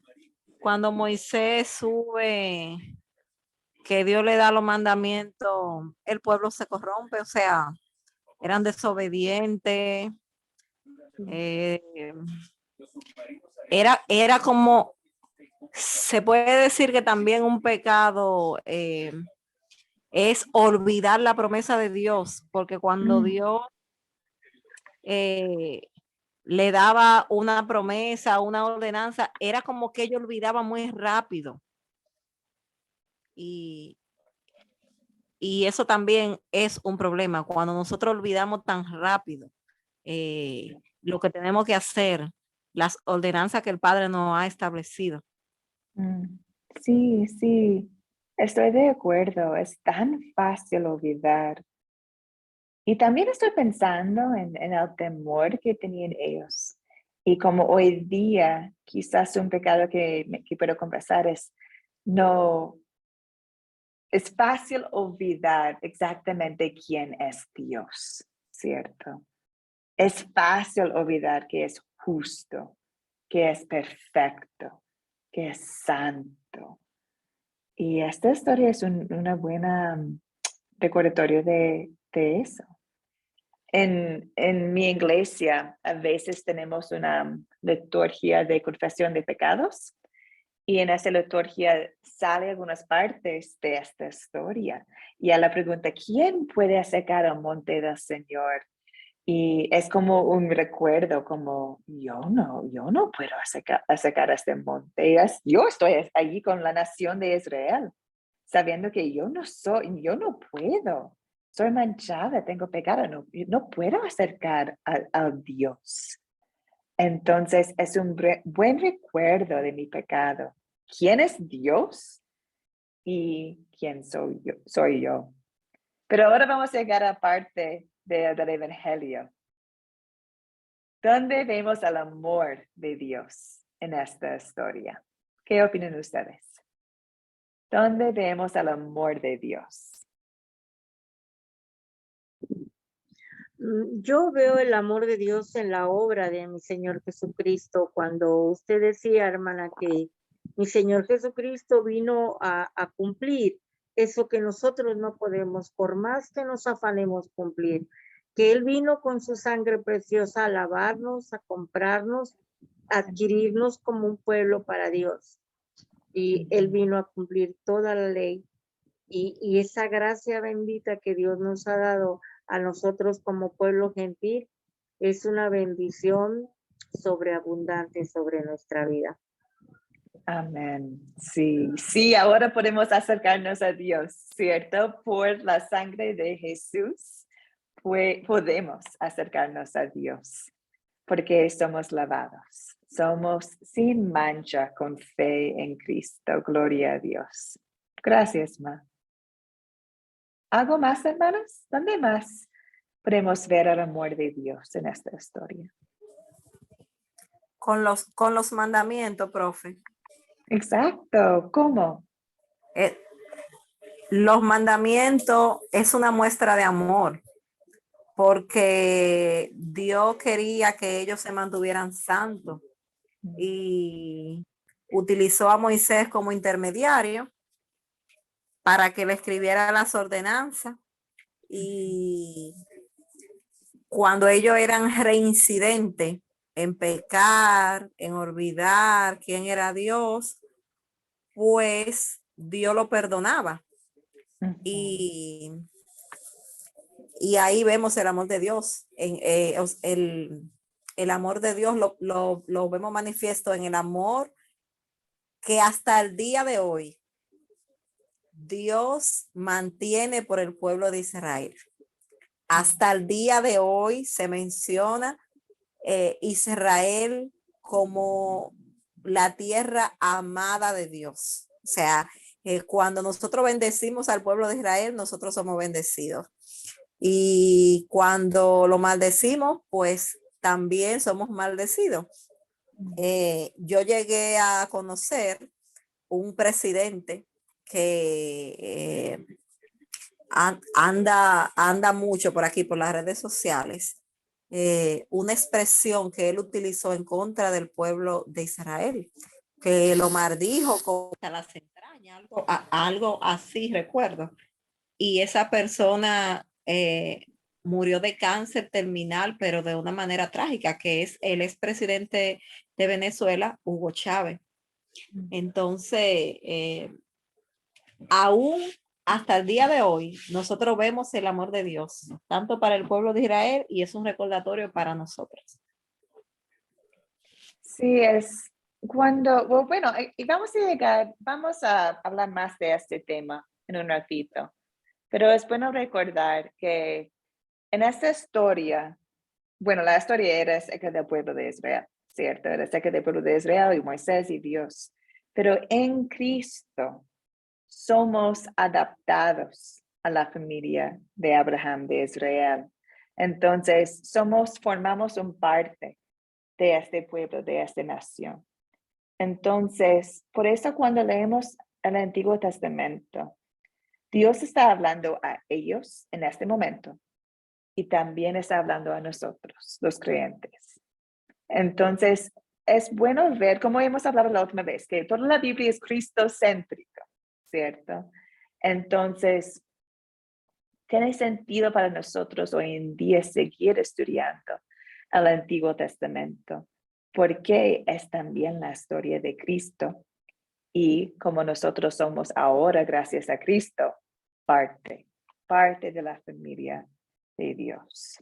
cuando Moisés sube, que Dios le da los mandamientos, el pueblo se corrompe, o sea, eran desobedientes. Era como, se puede decir que también un pecado es olvidar la promesa de Dios, porque cuando Dios le daba una promesa, una ordenanza, era como que ellos olvidaban muy rápido. Y eso también es un problema, cuando nosotros olvidamos tan rápido lo que tenemos que hacer, las ordenanzas que el Padre nos ha establecido. Sí, sí, estoy de acuerdo. Es tan fácil olvidar. Y también estoy pensando en el temor que tenían ellos. Y como hoy día, quizás un pecado que puedo confesar es no. Es fácil olvidar exactamente quién es Dios, ¿cierto? Es fácil olvidar que es justo, que es perfecto, que es santo. Y esta historia es una buena recordatorio de eso. En mi iglesia a veces tenemos una liturgia de confesión de pecados. Y en esa liturgia sale algunas partes de esta historia. Y a la pregunta, ¿quién puede acercar al monte del Señor? Y es como un recuerdo, como yo no puedo acercar a este monte. Yo estoy allí con la nación de Israel, sabiendo que yo no puedo. Soy manchada, tengo pecado, no puedo acercar al Dios. Entonces es un buen recuerdo de mi pecado. ¿Quién es Dios? ¿Y quién soy yo? Pero ahora vamos a llegar a parte del Evangelio, donde vemos el amor de Dios en esta historia. ¿Qué opinan ustedes? ¿Dónde vemos el amor de Dios? Yo veo el amor de Dios en la obra de mi Señor Jesucristo. Cuando usted decía, hermana, que mi Señor Jesucristo vino a cumplir eso que nosotros no podemos, por más que nos afanemos cumplir, que Él vino con su sangre preciosa a lavarnos, a comprarnos, a adquirirnos como un pueblo para Dios. Y Él vino a cumplir toda la ley. Y esa gracia bendita que Dios nos ha dado a nosotros como pueblo gentil es una bendición sobreabundante sobre nuestra vida. Amén. Sí, sí, ahora podemos acercarnos a Dios, ¿cierto? Por la sangre de Jesús, podemos acercarnos a Dios porque somos lavados. Somos sin mancha con fe en Cristo. Gloria a Dios. Gracias, Ma. ¿Algo más, hermanos? ¿Dónde más podemos ver el amor de Dios en esta historia? Con los mandamientos, profe. Exacto. ¿Cómo? Los mandamientos es una muestra de amor, porque Dios quería que ellos se mantuvieran santos y utilizó a Moisés como intermediario para que le escribiera las ordenanzas, y cuando ellos eran reincidentes en pecar, en olvidar quién era Dios, pues Dios lo perdonaba. Y ahí vemos el amor de Dios. El amor de Dios lo vemos manifiesto en el amor que hasta el día de hoy Dios mantiene por el pueblo de Israel. Hasta el día de hoy se menciona Israel como la tierra amada de Dios. O sea, cuando nosotros bendecimos al pueblo de Israel, nosotros somos bendecidos. Y cuando lo maldecimos, pues también somos maldecidos. Yo llegué a conocer un presidente que anda mucho por aquí, por las redes sociales, una expresión que él utilizó en contra del pueblo de Israel, que lo maldijo contra las entrañas, algo así recuerdo. Y esa persona murió de cáncer terminal, pero de una manera trágica, que es el expresidente de Venezuela, Hugo Chávez. Entonces, aún hasta el día de hoy, nosotros vemos el amor de Dios, tanto para el pueblo de Israel, y es un recordatorio para nosotros. Sí, es cuando, bueno, y vamos a hablar más de este tema en un ratito, pero es bueno recordar que en esta historia, bueno, la historia era acerca del pueblo de Israel, ¿cierto? Era acerca del pueblo de Israel y Moisés y Dios, pero en Cristo somos adaptados a la familia de Abraham, de Israel. Entonces, formamos un parte de este pueblo, de esta nación. Entonces, por eso cuando leemos el Antiguo Testamento, Dios está hablando a ellos en este momento y también está hablando a nosotros, los creyentes. Entonces, es bueno ver, como hemos hablado la última vez, que toda la Biblia es cristocéntrica, ¿cierto? Entonces, tiene sentido para nosotros hoy en día seguir estudiando el Antiguo Testamento, porque es también la historia de Cristo. Y como nosotros somos ahora, gracias a Cristo, parte de la familia de Dios.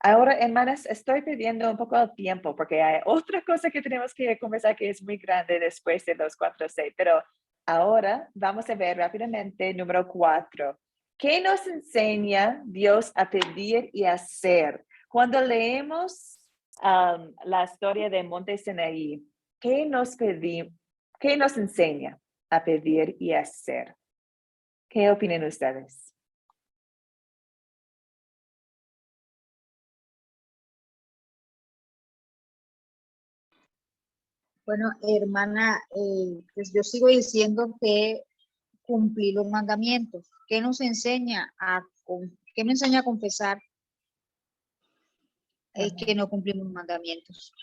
Ahora, hermanas, estoy perdiendo un poco el tiempo porque hay otra cosa que tenemos que conversar que es muy grande después de los 4C, pero ahora vamos a ver rápidamente número 4. ¿Qué nos enseña Dios a pedir y hacer? Cuando leemos la historia de Monte Sinaí, ¿qué nos enseña a pedir y hacer? ¿Qué opinan ustedes? Bueno, hermana, pues yo sigo diciendo que cumplir los mandamientos. ¿Qué nos enseña qué me enseña a confesar? Es que no cumplimos mandamientos.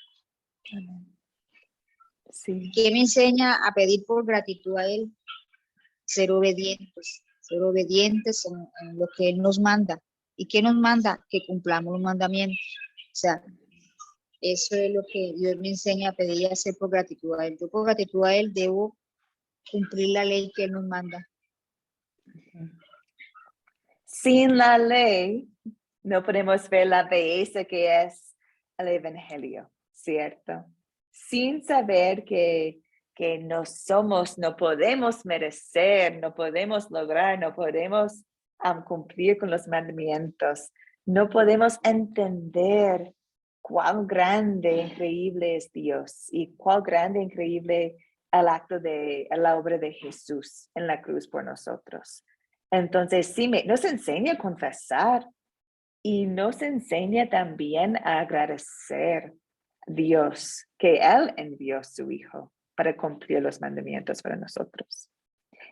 Sí. ¿Qué me enseña a pedir por gratitud a Él? Ser obedientes en lo que Él nos manda. ¿Y qué nos manda? Que cumplamos los mandamientos. O sea, eso es lo que Dios me enseña a pedir y a hacer por gratitud a Él. Yo por gratitud a Él debo cumplir la ley que Él nos manda. Sin la ley, no podemos ver la belleza que es el evangelio, ¿cierto? Sin saber que no podemos merecer, no podemos lograr, no podemos cumplir con los mandamientos, no podemos entender cuán grande, increíble es Dios y cuán grande, increíble la obra de Jesús en la cruz por nosotros. Entonces, sí, nos enseña a confesar y nos enseña también a agradecer a Dios que Él envió a su Hijo para cumplir los mandamientos para nosotros.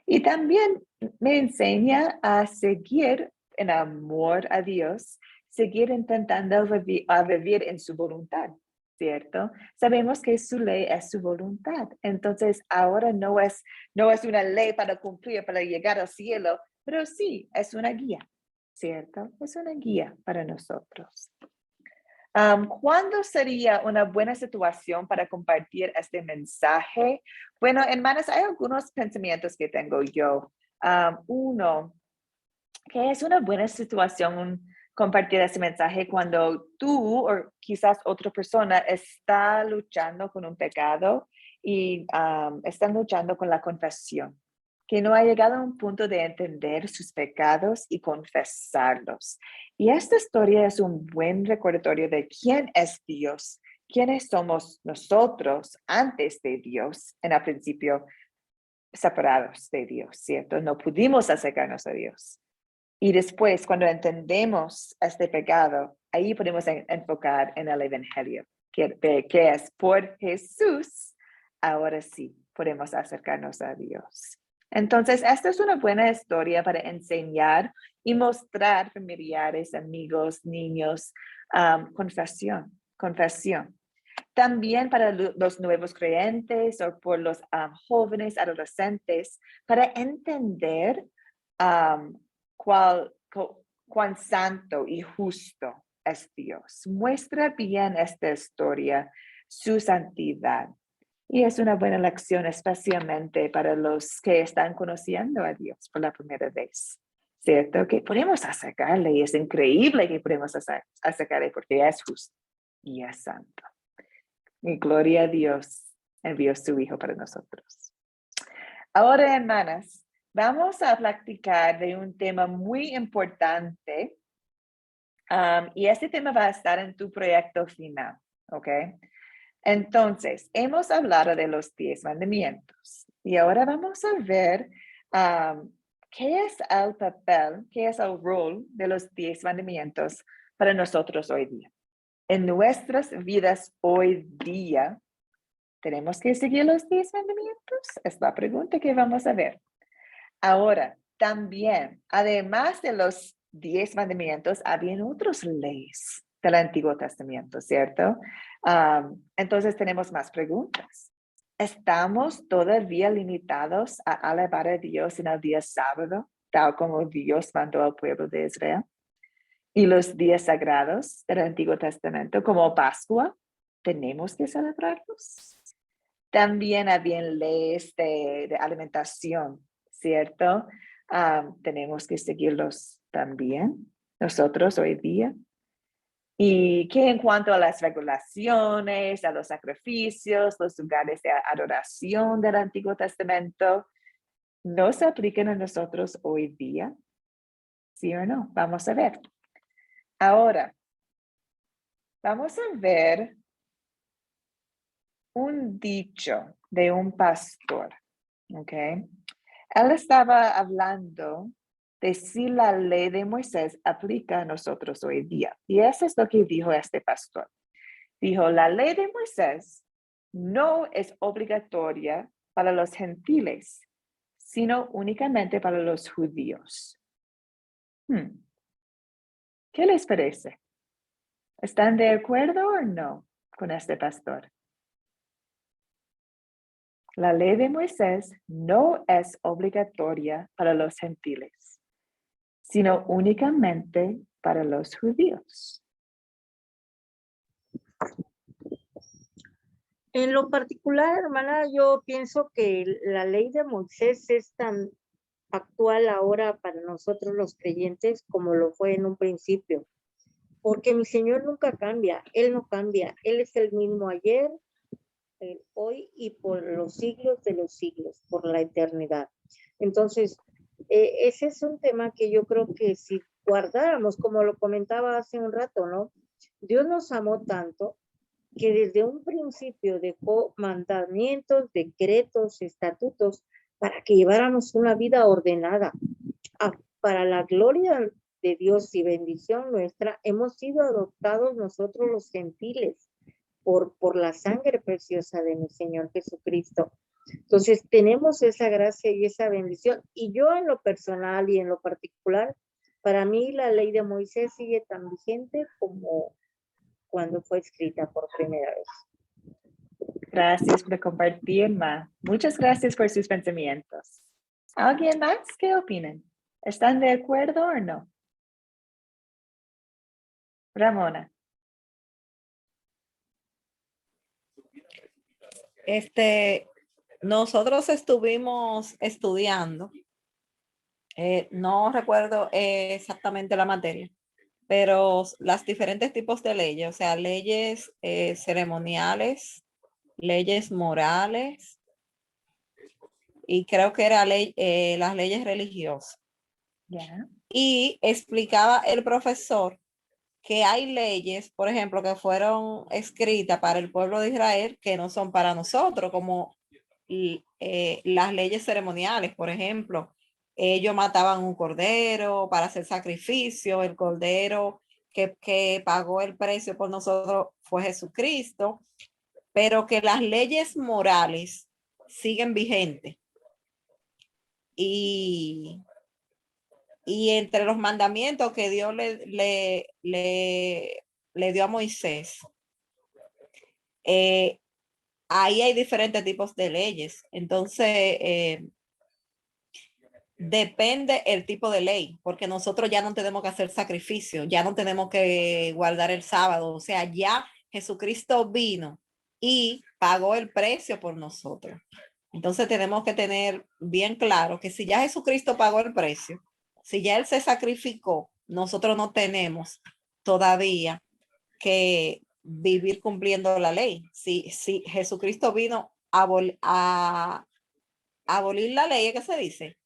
Y también me enseña a seguir en amor a Dios, seguir intentando vivir en su voluntad, ¿cierto? Sabemos que su ley es su voluntad. Entonces, ahora no es una ley para cumplir, para llegar al cielo, pero sí, es una guía, ¿cierto? Es una guía para nosotros. ¿Cuándo sería una buena situación para compartir este mensaje? Bueno, hermanas, hay algunos pensamientos que tengo yo. Uno, que es una buena situación compartir ese mensaje cuando tú o quizás otra persona está luchando con un pecado y están luchando con la confesión, que no ha llegado a un punto de entender sus pecados y confesarlos. Y esta historia es un buen recordatorio de quién es Dios, quiénes somos nosotros antes de Dios, en el principio separados de Dios, ¿cierto? No pudimos acercarnos a Dios. Y después, cuando entendemos este pecado, ahí podemos enfocar en el evangelio, que es por Jesús, ahora sí podemos acercarnos a Dios. Entonces, esta es una buena historia para enseñar y mostrar a familiares, amigos, niños, confesión. También para los nuevos creyentes o por los jóvenes, adolescentes, para entender cuán santo y justo es Dios. Muestra bien esta historia, su santidad. Y es una buena lección, especialmente para los que están conociendo a Dios por la primera vez. ¿Cierto? Que podemos acercarle y es increíble que podemos acercarle porque es justo y es santo. Y gloria a Dios envió su Hijo para nosotros. Ahora, hermanas, vamos a platicar de un tema muy importante y este tema va a estar en tu proyecto final, ¿ok? Entonces, hemos hablado de los 10 mandamientos y ahora vamos a ver qué es el papel, qué es el rol de los 10 mandamientos para nosotros hoy día. En nuestras vidas hoy día, ¿tenemos que seguir los 10 mandamientos? Es la pregunta que vamos a ver. Ahora, también, además de los 10 mandamientos, habían otras leyes del Antiguo Testamento, ¿cierto? Entonces tenemos más preguntas. ¿Estamos todavía limitados a alabar a Dios en el día sábado, tal como Dios mandó al pueblo de Israel? Y los días sagrados del Antiguo Testamento, como Pascua, ¿tenemos que celebrarlos? También habían leyes de alimentación, ¿cierto? Tenemos que seguirlos también, nosotros hoy día. Y que en cuanto a las regulaciones, a los sacrificios, los lugares de adoración del Antiguo Testamento, ¿no se aplican a nosotros hoy día? ¿Sí o no? Vamos a ver. Ahora, vamos a ver un dicho de un pastor, ¿ok? Él estaba hablando de si la ley de Moisés aplica a nosotros hoy día. Y eso es lo que dijo este pastor. Dijo, la ley de Moisés no es obligatoria para los gentiles, sino únicamente para los judíos. ¿Qué les parece? ¿Están de acuerdo o no con este pastor? La ley de Moisés no es obligatoria para los gentiles, sino únicamente para los judíos. En lo particular, hermana, yo pienso que la ley de Moisés es tan actual ahora para nosotros los creyentes como lo fue en un principio. Porque mi Señor nunca cambia, Él no cambia, Él es el mismo ayer, hoy y por los siglos de los siglos, por la eternidad. Entonces, ese es un tema que yo creo que si guardáramos, como lo comentaba hace un rato, ¿no? Dios nos amó tanto que desde un principio dejó mandamientos, decretos, estatutos, para que lleváramos una vida ordenada. Para la gloria de Dios y bendición nuestra, hemos sido adoptados nosotros los gentiles por la sangre preciosa de mi Señor Jesucristo. Entonces tenemos esa gracia y esa bendición. Y yo en lo personal y en lo particular, para mí la ley de Moisés sigue tan vigente como cuando fue escrita por primera vez. Gracias por compartir, Ma. Muchas gracias por sus pensamientos. ¿Alguien más? ¿Qué opinan? ¿Están de acuerdo o no? Ramona. Nosotros estuvimos estudiando, no recuerdo exactamente la materia, pero los diferentes tipos de leyes, o sea, leyes ceremoniales, leyes morales, y creo que era las leyes religiosas. Yeah. Y explicaba el profesor que hay leyes, por ejemplo, que fueron escritas para el pueblo de Israel que no son para nosotros, como las leyes ceremoniales, por ejemplo. Ellos mataban un cordero para hacer sacrificio, el cordero que pagó el precio por nosotros fue Jesucristo, pero que las leyes morales siguen vigentes. Y entre los mandamientos que Dios le dio a Moisés, ahí hay diferentes tipos de leyes. Entonces, depende el tipo de ley, porque nosotros ya no tenemos que hacer sacrificio, ya no tenemos que guardar el sábado. O sea, ya Jesucristo vino y pagó el precio por nosotros. Entonces tenemos que tener bien claro que si ya Jesucristo pagó el precio, si ya Él se sacrificó, nosotros no tenemos todavía que vivir cumpliendo la ley. Si Jesucristo vino a abolir la ley, ¿qué se dice?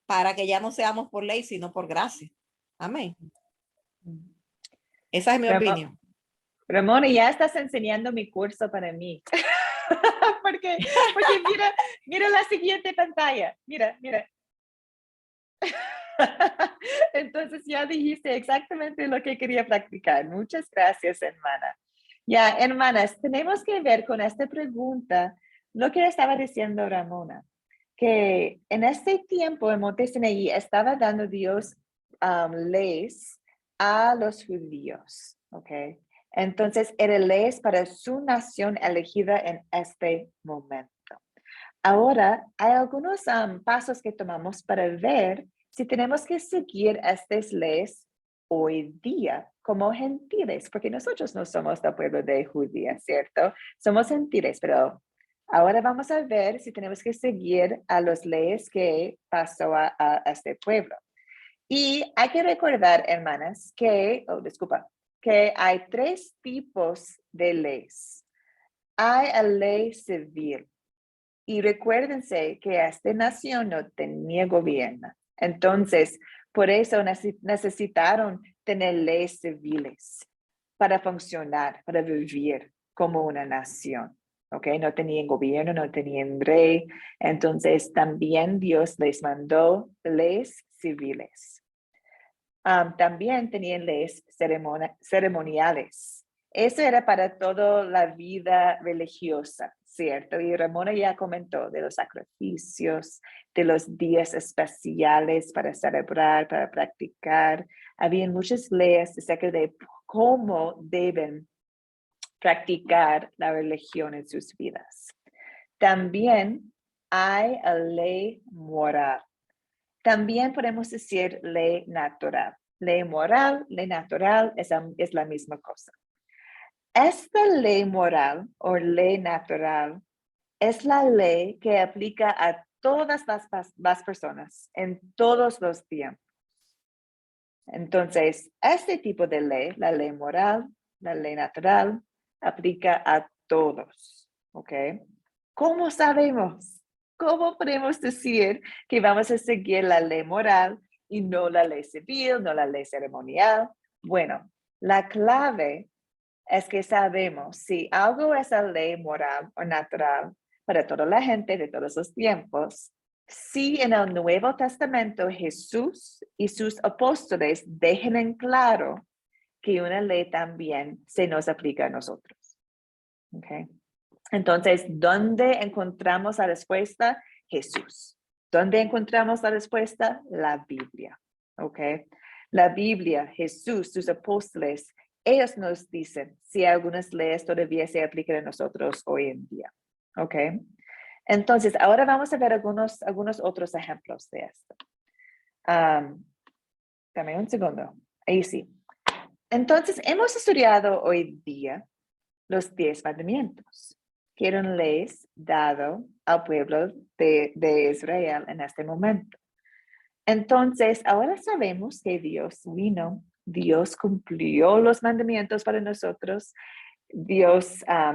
Para que ya no seamos por ley, sino por gracia. Amén. Esa es mi opinión. Ramona, ya estás enseñando mi curso para mí. porque mira la siguiente pantalla. Mira. Entonces ya dijiste exactamente lo que quería practicar. Muchas gracias, hermana. Ya, hermanas, tenemos que ver con esta pregunta lo que estaba diciendo Ramona, que en este tiempo en Monte Sinaí estaba dando Dios leyes a los judíos, ¿ok? Entonces, eran leyes para su nación elegida en este momento. Ahora, hay algunos pasos que tomamos para ver si tenemos que seguir estas leyes hoy día como gentiles, porque nosotros no somos del pueblo de Judía, ¿cierto? Somos gentiles, pero ahora vamos a ver si tenemos que seguir a las leyes que pasó a este pueblo. Y hay que recordar, hermanas, que hay tres tipos de leyes. Hay la ley civil. Y recuérdense que esta nación no tenía gobierno. Entonces, por eso necesitaron tener leyes civiles para funcionar, para vivir como una nación. ¿Ok? No tenían gobierno, no tenían rey. Entonces también Dios les mandó leyes civiles. También tenían leyes ceremoniales. Eso era para toda la vida religiosa, ¿cierto? Y Ramona ya comentó de los sacrificios, de los días especiales para celebrar, para practicar. Había muchas leyes acerca de cómo deben practicar la religión en sus vidas. También hay la ley moral. También podemos decir ley natural. Ley moral, ley natural es la misma cosa. Esta ley moral o ley natural es la ley que aplica a todas las personas en todos los tiempos. Entonces, este tipo de ley, la ley moral, la ley natural, aplica a todos. ¿Ok? ¿Cómo sabemos? ¿Cómo podemos decir que vamos a seguir la ley moral y no la ley civil, no la ley ceremonial? Bueno, la clave es que sabemos si algo es la ley moral o natural para toda la gente de todos los tiempos. Si en el Nuevo Testamento Jesús y sus apóstoles dejan en claro que una ley también se nos aplica a nosotros. ¿Okay? Entonces, ¿dónde encontramos la respuesta? Jesús. ¿Dónde encontramos la respuesta? La Biblia. ¿Ok? La Biblia, Jesús, sus apóstoles, ellos nos dicen si algunas leyes todavía se aplican a nosotros hoy en día. ¿Ok? Entonces, ahora vamos a ver algunos otros ejemplos de esto. Dame un segundo. Ahí sí. Entonces, hemos estudiado hoy día los 10 mandamientos, que eran leyes dadas al pueblo de Israel en este momento. Entonces, ahora sabemos que Dios vino, Dios cumplió los mandamientos para nosotros,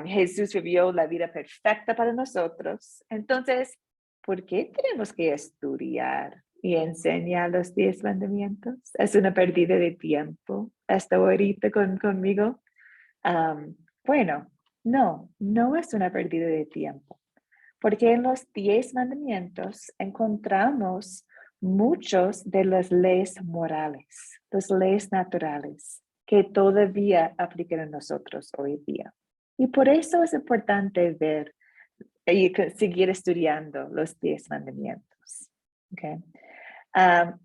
Jesús vivió la vida perfecta para nosotros. Entonces, ¿por qué tenemos que estudiar y enseñar los 10 mandamientos? Es una pérdida de tiempo. ¿Está ahorita conmigo? Bueno, no es una pérdida de tiempo, porque en los 10 mandamientos encontramos muchos de las leyes morales, las leyes naturales que todavía aplican a nosotros hoy día. Y por eso es importante ver y seguir estudiando los 10 mandamientos. Okay.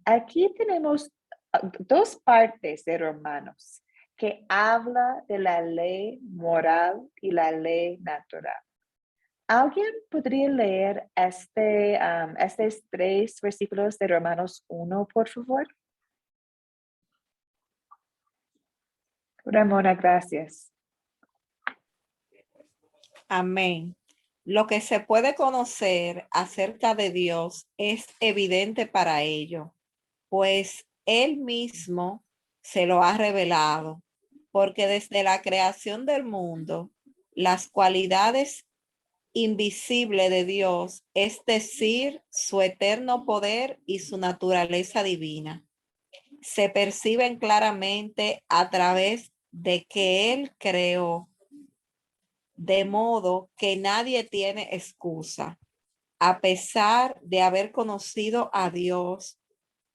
Aquí tenemos 2 partes de Romanos que habla de la ley moral y la ley natural. ¿Alguien podría leer estos 3 versículos de Romanos 1, por favor? Ramona, gracias. Amén. Lo que se puede conocer acerca de Dios es evidente para ellos, pues Él mismo se lo ha revelado, porque desde la creación del mundo, las cualidades invisibles de Dios, es decir, su eterno poder y su naturaleza divina, se perciben claramente a través de que Él creó, de modo que nadie tiene excusa. A pesar de haber conocido a Dios,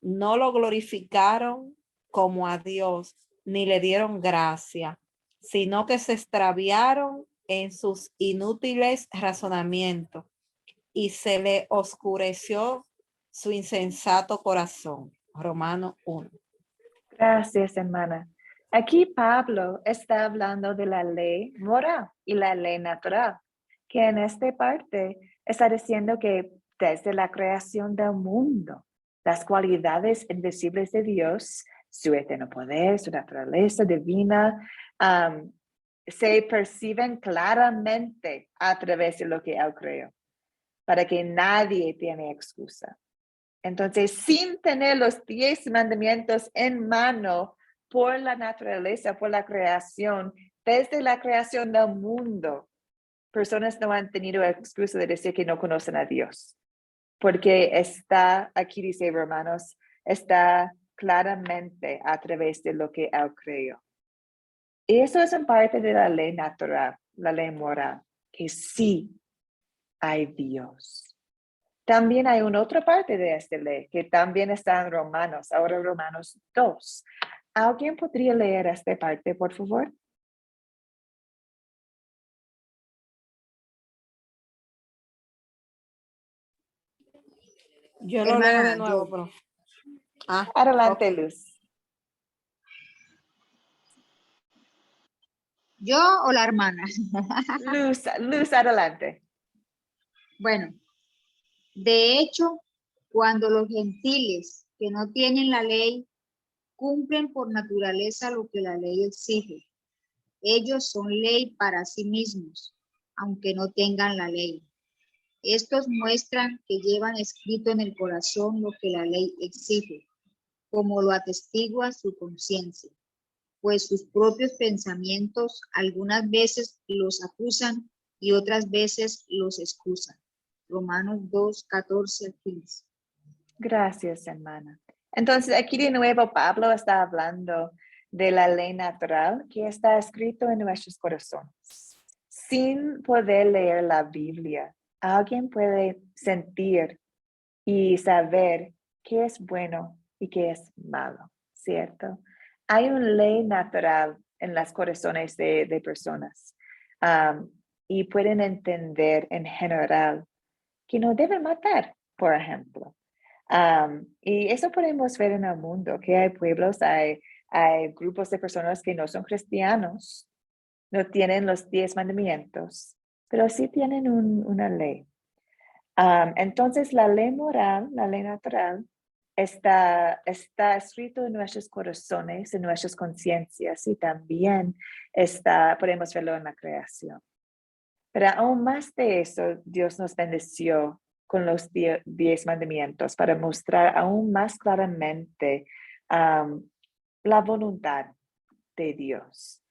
no lo glorificaron como a Dios, ni le dieron gracia, sino que se extraviaron en sus inútiles razonamientos y se le oscureció su insensato corazón. Romanos 1. Gracias, hermana. Aquí Pablo está hablando de la ley moral y la ley natural, que en esta parte está diciendo que desde la creación del mundo, las cualidades invisibles de Dios, su eterno poder, su naturaleza divina, se perciben claramente a través de lo que Él creó, para que nadie tiene excusa. Entonces, sin tener los 10 mandamientos en mano por la naturaleza, por la creación, desde la creación del mundo, personas no han tenido excusa de decir que no conocen a Dios. Porque está, aquí dice Romanos, está claramente a través de lo que Él creó. Y eso es en parte de la ley natural, la ley moral, que sí hay Dios. También hay una otra parte de esta ley que también está en Romanos, ahora Romanos 2. ¿Alguien podría leer esta parte, por favor? Yo lo leo de Hermana, nuevo, pero. Ah, Adelante, ok. Luz. ¿yo o la hermana? Luz, adelante. Bueno, de hecho, cuando los gentiles que no tienen la ley cumplen por naturaleza lo que la ley exige, ellos son ley para sí mismos, aunque no tengan la ley. Estos muestran que llevan escrito en el corazón lo que la ley exige, como lo atestigua su conciencia, pues sus propios pensamientos algunas veces los acusan y otras veces los excusan. Romanos 2, 14 al 15. Gracias, hermana. Entonces, aquí de nuevo Pablo está hablando de la ley natural que está escrito en nuestros corazones. Sin poder leer la Biblia, alguien puede sentir y saber qué es bueno y qué es malo, ¿cierto? Hay una ley natural en los corazones de personas y pueden entender en general que no deben matar, por ejemplo. Y eso podemos ver en el mundo, que hay pueblos, hay grupos de personas que no son cristianos, no tienen los 10 mandamientos, pero sí tienen una ley. Entonces, la ley moral, la ley natural, está escrito en nuestros corazones, en nuestras conciencias y también podemos verlo en la creación. Pero aún más de eso, Dios nos bendeció con los 10 mandamientos para mostrar aún más claramente la voluntad de Dios.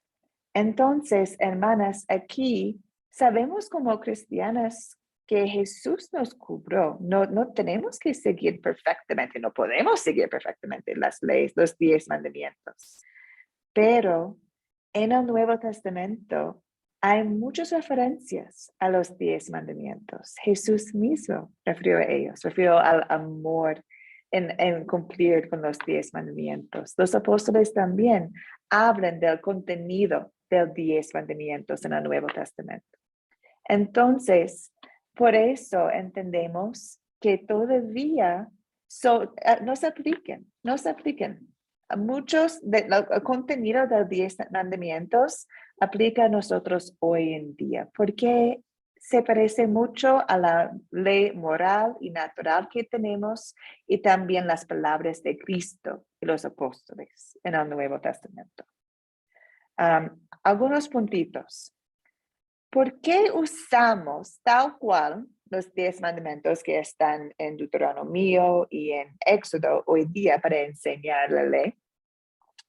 Entonces, hermanas, aquí sabemos como cristianas que Jesús nos cubrió. No tenemos que seguir perfectamente, no podemos seguir perfectamente las leyes, los 10 mandamientos. Pero en el Nuevo Testamento hay muchas referencias a los 10 mandamientos. Jesús mismo refirió a ellos, refirió al amor en cumplir con los 10 mandamientos. Los apóstoles también hablan del contenido de los 10 mandamientos en el Nuevo Testamento. Entonces, por eso entendemos que todavía no se apliquen. Muchos del contenido de los 10 mandamientos aplica a nosotros hoy en día, porque se parece mucho a la ley moral y natural que tenemos y también las palabras de Cristo y los apóstoles en el Nuevo Testamento. Algunos puntitos. ¿Por qué usamos tal cual los 10 mandamientos que están en Deuteronomio y en Éxodo hoy día para enseñar la ley?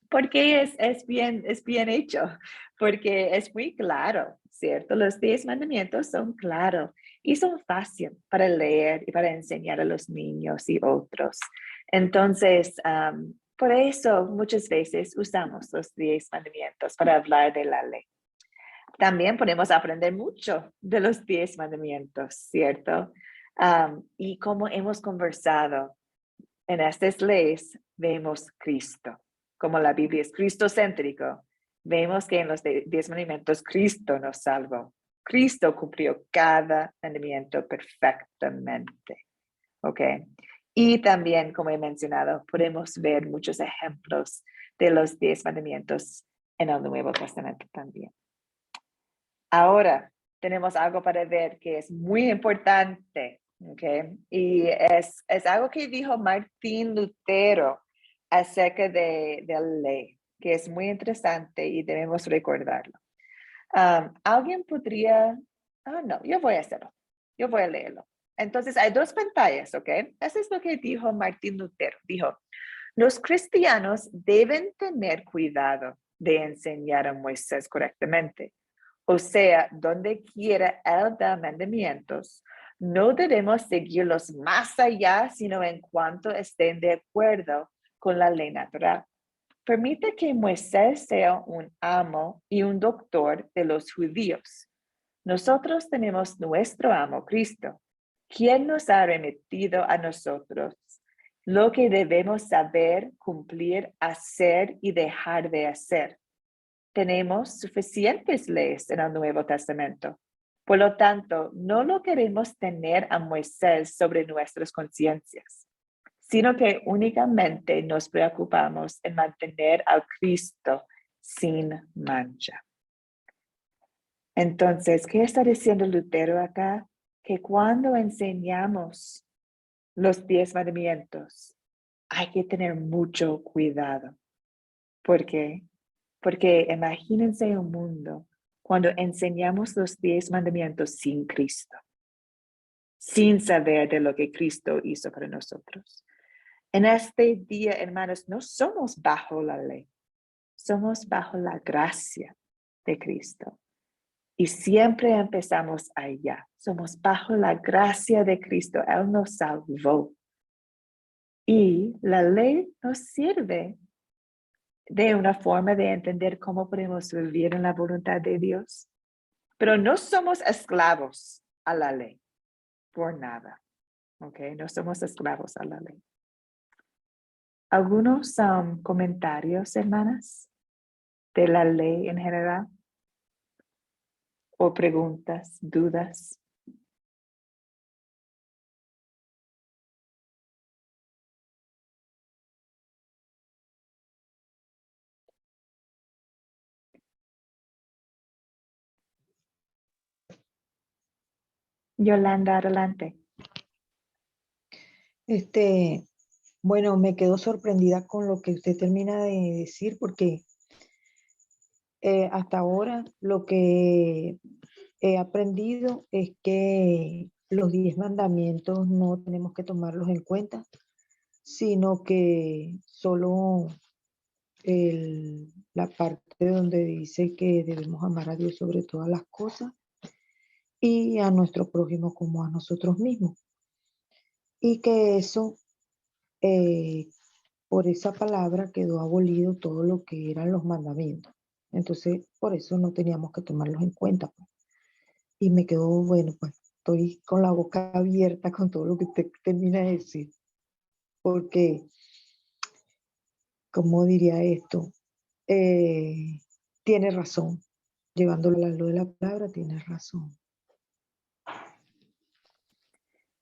Porque es bien hecho, porque es muy claro, ¿cierto? Los 10 mandamientos son claros y son fáciles para leer y para enseñar a los niños y otros. Entonces, por eso muchas veces usamos los 10 mandamientos para hablar de la ley. También podemos aprender mucho de los 10 mandamientos, ¿cierto? Y como hemos conversado en estas leyes, vemos Cristo. Como la Biblia es cristocéntrico, vemos que en los 10 mandamientos Cristo nos salvó. Cristo cumplió cada mandamiento perfectamente. ¿Ok? Y también, como he mencionado, podemos ver muchos ejemplos de los 10 mandamientos en el Nuevo Testamento también. Ahora tenemos algo para ver que es muy importante, ¿ok? Y es algo que dijo Martín Lutero acerca de la ley, que es muy interesante y debemos recordarlo. ¿Alguien podría? No, yo voy a hacerlo. Yo voy a leerlo. Entonces, hay 2 pantallas, ¿ok? Eso es lo que dijo Martín Lutero. Dijo, los cristianos deben tener cuidado de enseñar a Moisés correctamente. O sea, donde quiera él da mandamientos, no debemos seguirlos más allá, sino en cuanto estén de acuerdo con la ley natural. permite que Moisés sea un amo y un doctor de los judíos. Nosotros tenemos nuestro amo, Cristo, quien nos ha remitido a nosotros lo que debemos saber, cumplir, hacer y dejar de hacer. Tenemos suficientes leyes en el Nuevo Testamento. Por lo tanto, no lo queremos tener a Moisés sobre nuestras conciencias, sino que únicamente nos preocupamos en mantener a Cristo sin mancha. Entonces, ¿qué está diciendo Lutero acá? Que cuando enseñamos los 10 mandamientos, hay que tener mucho cuidado. ¿Por qué? Porque imagínense un mundo cuando enseñamos los 10 mandamientos sin Cristo, sin saber de lo que Cristo hizo para nosotros. En este día, hermanos, no somos bajo la ley, somos bajo la gracia de Cristo. Y siempre empezamos allá. Somos bajo la gracia de Cristo. Él nos salvó. Y la ley nos sirve de una forma de entender cómo podemos vivir en la voluntad de Dios. Pero no somos esclavos a la ley por nada. ¿Ok? No somos esclavos a la ley. ¿Algunos comentarios, hermanas, de la ley en general? ¿O preguntas, dudas? Yolanda, adelante. Bueno, me quedo sorprendida con lo que usted termina de decir porque hasta ahora lo que he aprendido es que los 10 mandamientos no tenemos que tomarlos en cuenta, sino que solo la parte donde dice que debemos amar a Dios sobre todas las cosas y a nuestro prójimo como a nosotros mismos. Y que eso, por esa palabra quedó abolido todo lo que eran los mandamientos. Entonces, por eso no teníamos que tomarlos en cuenta, pues. Y me quedó, bueno, pues estoy con la boca abierta con todo lo que usted termina de decir. Porque, ¿cómo diría esto? Tiene razón. Llevándolo a lo de la palabra, tiene razón.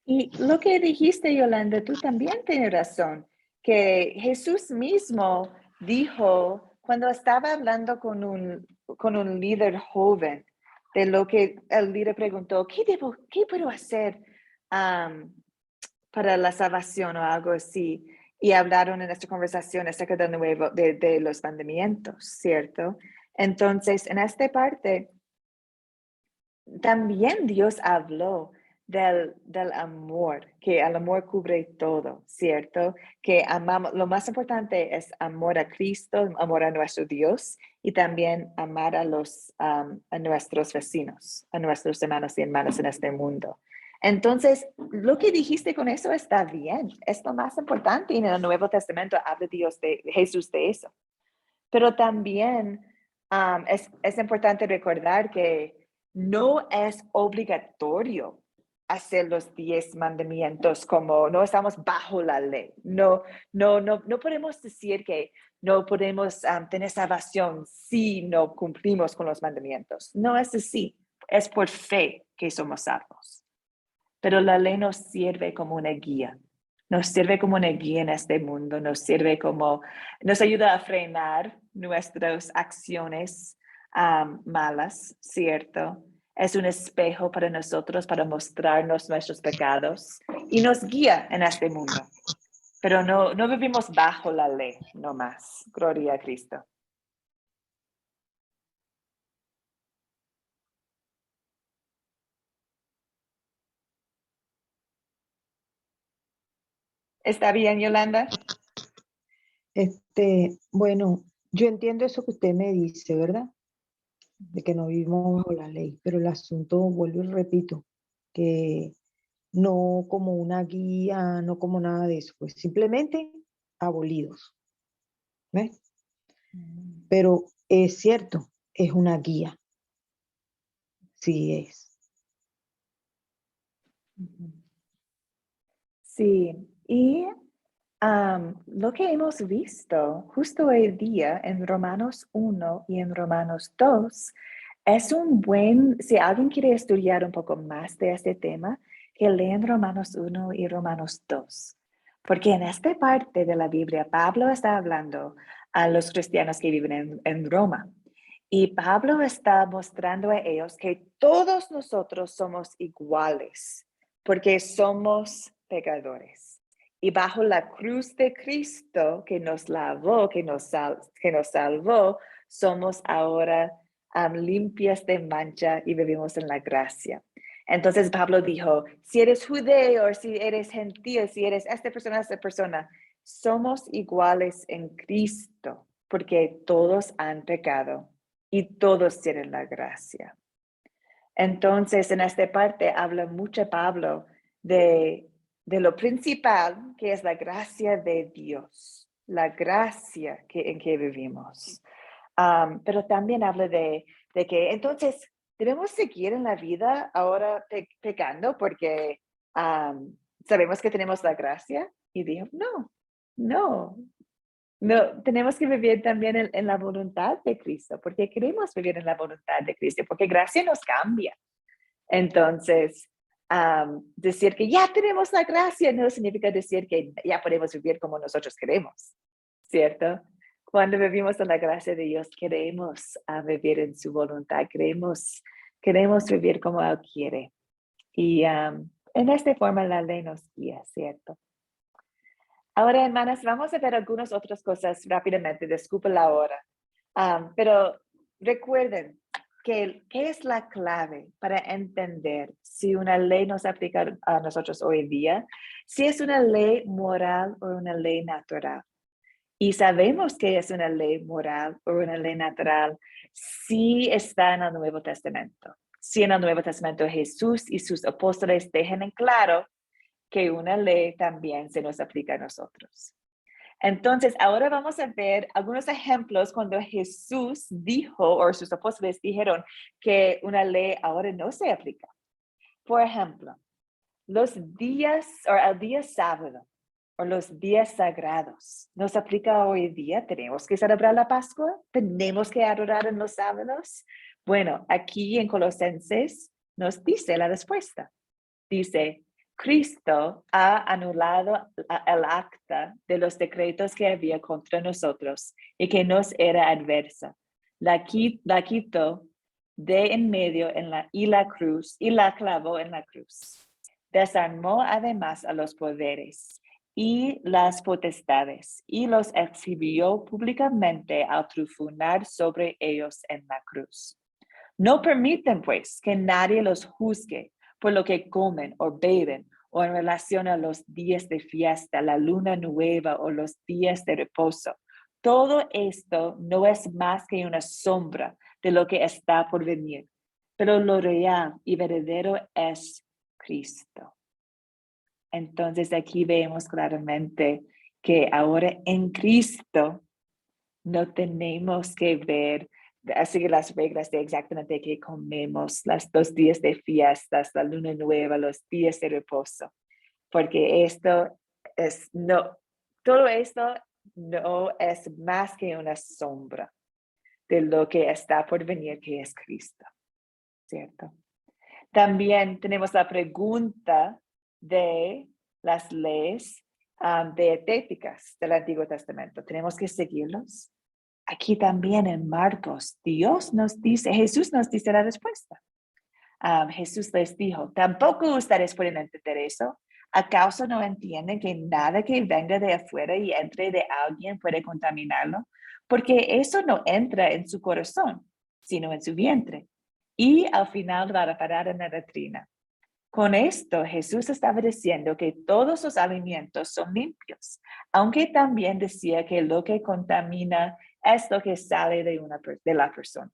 Y lo que dijiste, Yolanda, tú también tienes razón, que Jesús mismo dijo cuando estaba hablando con un líder joven, de lo que el líder preguntó, ¿qué puedo hacer para la salvación o algo así? Y hablaron en esta conversación acerca de los mandamientos, ¿cierto? Entonces, en esta parte, también Dios habló del amor, que el amor cubre todo, ¿cierto? Que amamos, lo más importante es amor a Cristo, amor a nuestro Dios y también amar a nuestros vecinos, a nuestros hermanos y hermanas en este mundo. Entonces, lo que dijiste con eso está bien, es lo más importante y en el Nuevo Testamento habla Jesús de eso. Pero también es importante recordar que no es obligatorio hacer los 10 mandamientos como no estamos bajo la ley. No podemos decir que no podemos tener salvación si no cumplimos con los mandamientos. No es así. Es por fe que somos salvos. Pero la ley nos sirve como una guía. Nos sirve como una guía en este mundo. Nos ayuda a frenar nuestras acciones malas, ¿cierto? Es un espejo para nosotros, para mostrarnos nuestros pecados y nos guía en este mundo. Pero no vivimos bajo la ley, no más. Gloria a Cristo. ¿Está bien, Yolanda? Bueno, yo entiendo eso que usted me dice, ¿verdad? De que no vivimos bajo la ley, pero el asunto, vuelvo y repito, que no como una guía, no como nada de eso, pues simplemente abolidos. ¿Ves? pero es cierto, es una guía. Sí es. Ujú. Sí, y lo que hemos visto justo hoy día en Romanos 1 y en Romanos 2 es si alguien quiere estudiar un poco más de este tema, que lean Romanos 1 y Romanos 2. Porque en esta parte de la Biblia, Pablo está hablando a los cristianos que viven en Roma. Y Pablo está mostrando a ellos que todos nosotros somos iguales, porque somos pecadores. Y bajo la cruz de Cristo que nos lavó, que nos salvó, somos ahora limpias de mancha y vivimos en la gracia. Entonces Pablo dijo, si eres judío, si eres gentil, si eres esta persona, somos iguales en Cristo, porque todos han pecado y todos tienen la gracia. Entonces, en esta parte habla mucho Pablo de lo principal, que es la gracia de Dios, la gracia en que vivimos. Pero también habla de que entonces debemos seguir en la vida ahora pecando porque sabemos que tenemos la gracia. Y dijo, no, tenemos que vivir también en la voluntad de Cristo, porque queremos vivir en la voluntad de Cristo, porque gracia nos cambia. Entonces, decir que ya tenemos la gracia no significa decir que ya podemos vivir como nosotros queremos, ¿cierto? Cuando vivimos en la gracia de Dios, queremos vivir en su voluntad, queremos vivir como Él quiere. Y en esta forma la ley nos guía, ¿cierto? Ahora, hermanas, vamos a ver algunas otras cosas rápidamente, disculpen la hora. Pero recuerden ¿qué es la clave para entender si una ley nos aplica a nosotros hoy en día? Si es una ley moral o una ley natural. Y sabemos que es una ley moral o una ley natural si está en el Nuevo Testamento. Si en el Nuevo Testamento Jesús y sus apóstoles dejan en claro que una ley también se nos aplica a nosotros. Entonces, ahora vamos a ver algunos ejemplos cuando Jesús dijo, o sus apóstoles dijeron, que una ley ahora no se aplica. Por ejemplo, el día sábado, o los días sagrados, ¿nos aplica hoy día? ¿Tenemos que celebrar la Pascua? ¿Tenemos que adorar en los sábados? Bueno, aquí en Colosenses nos dice la respuesta. Dice, Cristo ha anulado el acta de los decretos que había contra nosotros y que nos era adversa. La quitó de en medio y la clavó en la cruz. Desarmó además a los poderes y las potestades y los exhibió públicamente al triunfar sobre ellos en la cruz. No permiten, pues, que nadie los juzgue por lo que comen o beben o en relación a los días de fiesta, la luna nueva o los días de reposo. Todo esto no es más que una sombra de lo que está por venir, pero lo real y verdadero es Cristo. Entonces aquí vemos claramente que ahora en Cristo no tenemos que ver seguir las reglas de exactamente qué comemos, los 2 días de fiestas, la luna nueva, los días de reposo, porque todo esto no es más que una sombra de lo que está por venir, que es Cristo, ¿cierto? También tenemos la pregunta de las leyes dietéticas del Antiguo Testamento. ¿Tenemos que seguirlos? Aquí también en Marcos, Jesús nos dice la respuesta. Jesús les dijo, ¿tampoco ustedes pueden entender eso? ¿Acaso no entienden que nada que venga de afuera y entre de alguien puede contaminarlo? Porque eso no entra en su corazón, sino en su vientre. Y al final va a parar en la latrina. Con esto, Jesús estaba diciendo que todos los alimentos son limpios, aunque también decía que lo que contamina es lo que sale de la persona.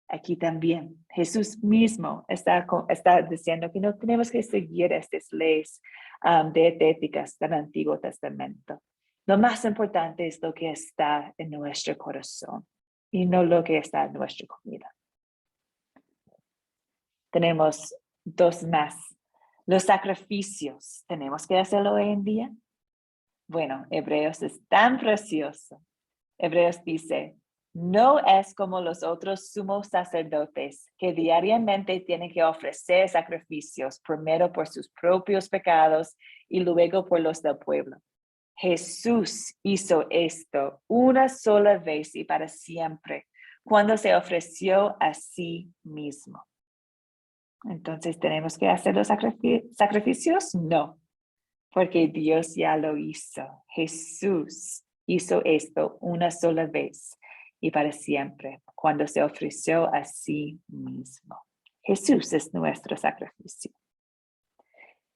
Aquí también, Jesús mismo está diciendo que no tenemos que seguir estas leyes dietéticas del Antiguo Testamento. Lo más importante es lo que está en nuestro corazón. y no lo que está en nuestra comida. Tenemos dos más. Los sacrificios, ¿tenemos que hacerlo hoy en día? Bueno, Hebreos es tan precioso. Hebreos dice, no es como los otros sumos sacerdotes que diariamente tienen que ofrecer sacrificios, primero por sus propios pecados y luego por los del pueblo. Jesús hizo esto una sola vez y para siempre, cuando se ofreció a sí mismo. Entonces, ¿tenemos que hacer los sacrificios? No, porque Dios ya lo hizo. Jesús hizo esto una sola vez y para siempre, cuando se ofreció a sí mismo. Jesús es nuestro sacrificio.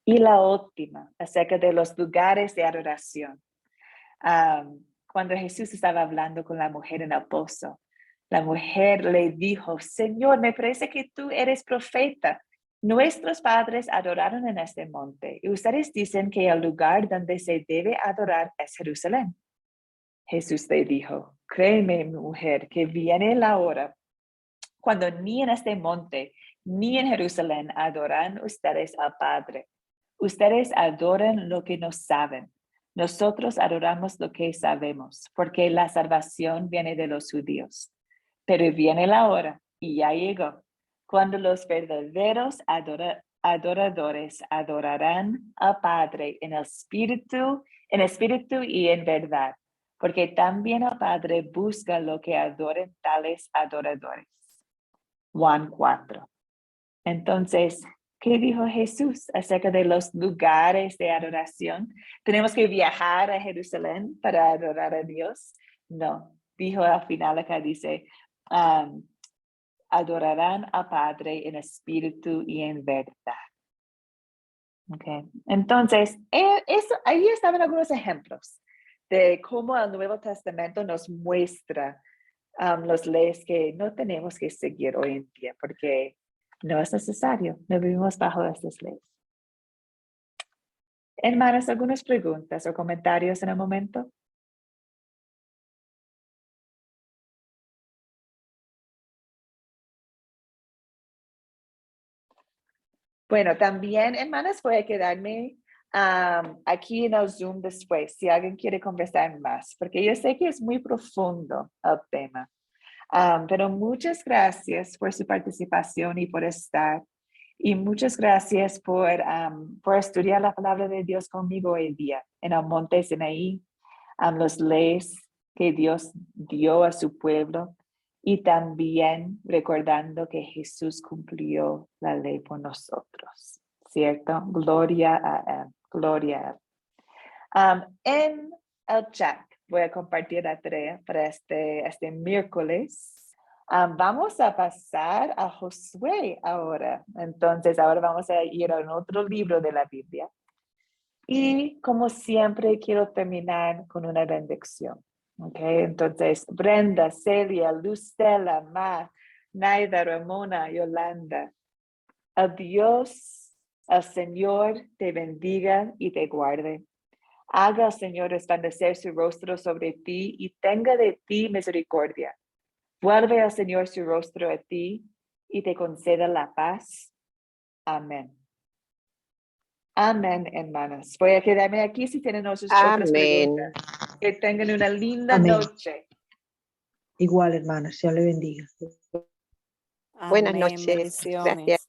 Y la última, acerca de los lugares de adoración. Cuando Jesús estaba hablando con la mujer en el pozo, la mujer le dijo, Señor, me parece que tú eres profeta. Nuestros padres adoraron en este monte y ustedes dicen que el lugar donde se debe adorar es Jerusalén. Jesús le dijo, créeme, mujer, que viene la hora cuando ni en este monte ni en Jerusalén adoran ustedes al Padre. Ustedes adoran lo que no saben. Nosotros adoramos lo que sabemos, porque la salvación viene de los judíos. Pero viene la hora, y ya llegó, cuando los verdaderos adoradores adorarán al Padre en espíritu y en verdad, porque también el Padre busca lo que adoren tales adoradores. Juan 4. Entonces, ¿qué dijo Jesús acerca de los lugares de adoración? ¿Tenemos que viajar a Jerusalén para adorar a Dios? No, dijo al final acá, dice, adorarán al Padre en espíritu y en verdad. Okay. Entonces, ahí estaban algunos ejemplos de cómo el Nuevo Testamento nos muestra las leyes que no tenemos que seguir hoy en día, porque no es necesario, no vivimos bajo estas leyes. Hermanas, ¿algunas preguntas o comentarios en el momento? Bueno, también, hermanas, voy a quedarme aquí en el Zoom después, si alguien quiere conversar más, porque yo sé que es muy profundo el tema. Pero muchas gracias por su participación y por estar. Y muchas gracias por estudiar la palabra de Dios conmigo hoy día en el monte Sinaí, las leyes que Dios dio a su pueblo y también recordando que Jesús cumplió la ley por nosotros, ¿cierto? Gloria a Él, gloria a Él. En el chat voy a compartir la tarea para este miércoles. Vamos a pasar a Josué ahora. Entonces, ahora vamos a ir a otro libro de la Biblia. Y como siempre, quiero terminar con una bendición. Okay, entonces, Brenda, Celia, Lucela, Ma, Naida, Ramona, Yolanda. El Dios, el Señor te bendiga y te guarde. Haga el Señor resplandecer su rostro sobre ti y tenga de ti misericordia. Vuelve al Señor su rostro a ti y te conceda la paz. Amén. Amén, hermanas. Voy a quedarme aquí si tienen otras preguntas. Que tengan una linda Amén. noche. Igual, hermanas, Dios le bendiga. Buenas Amén, noches. bendiciones. Gracias.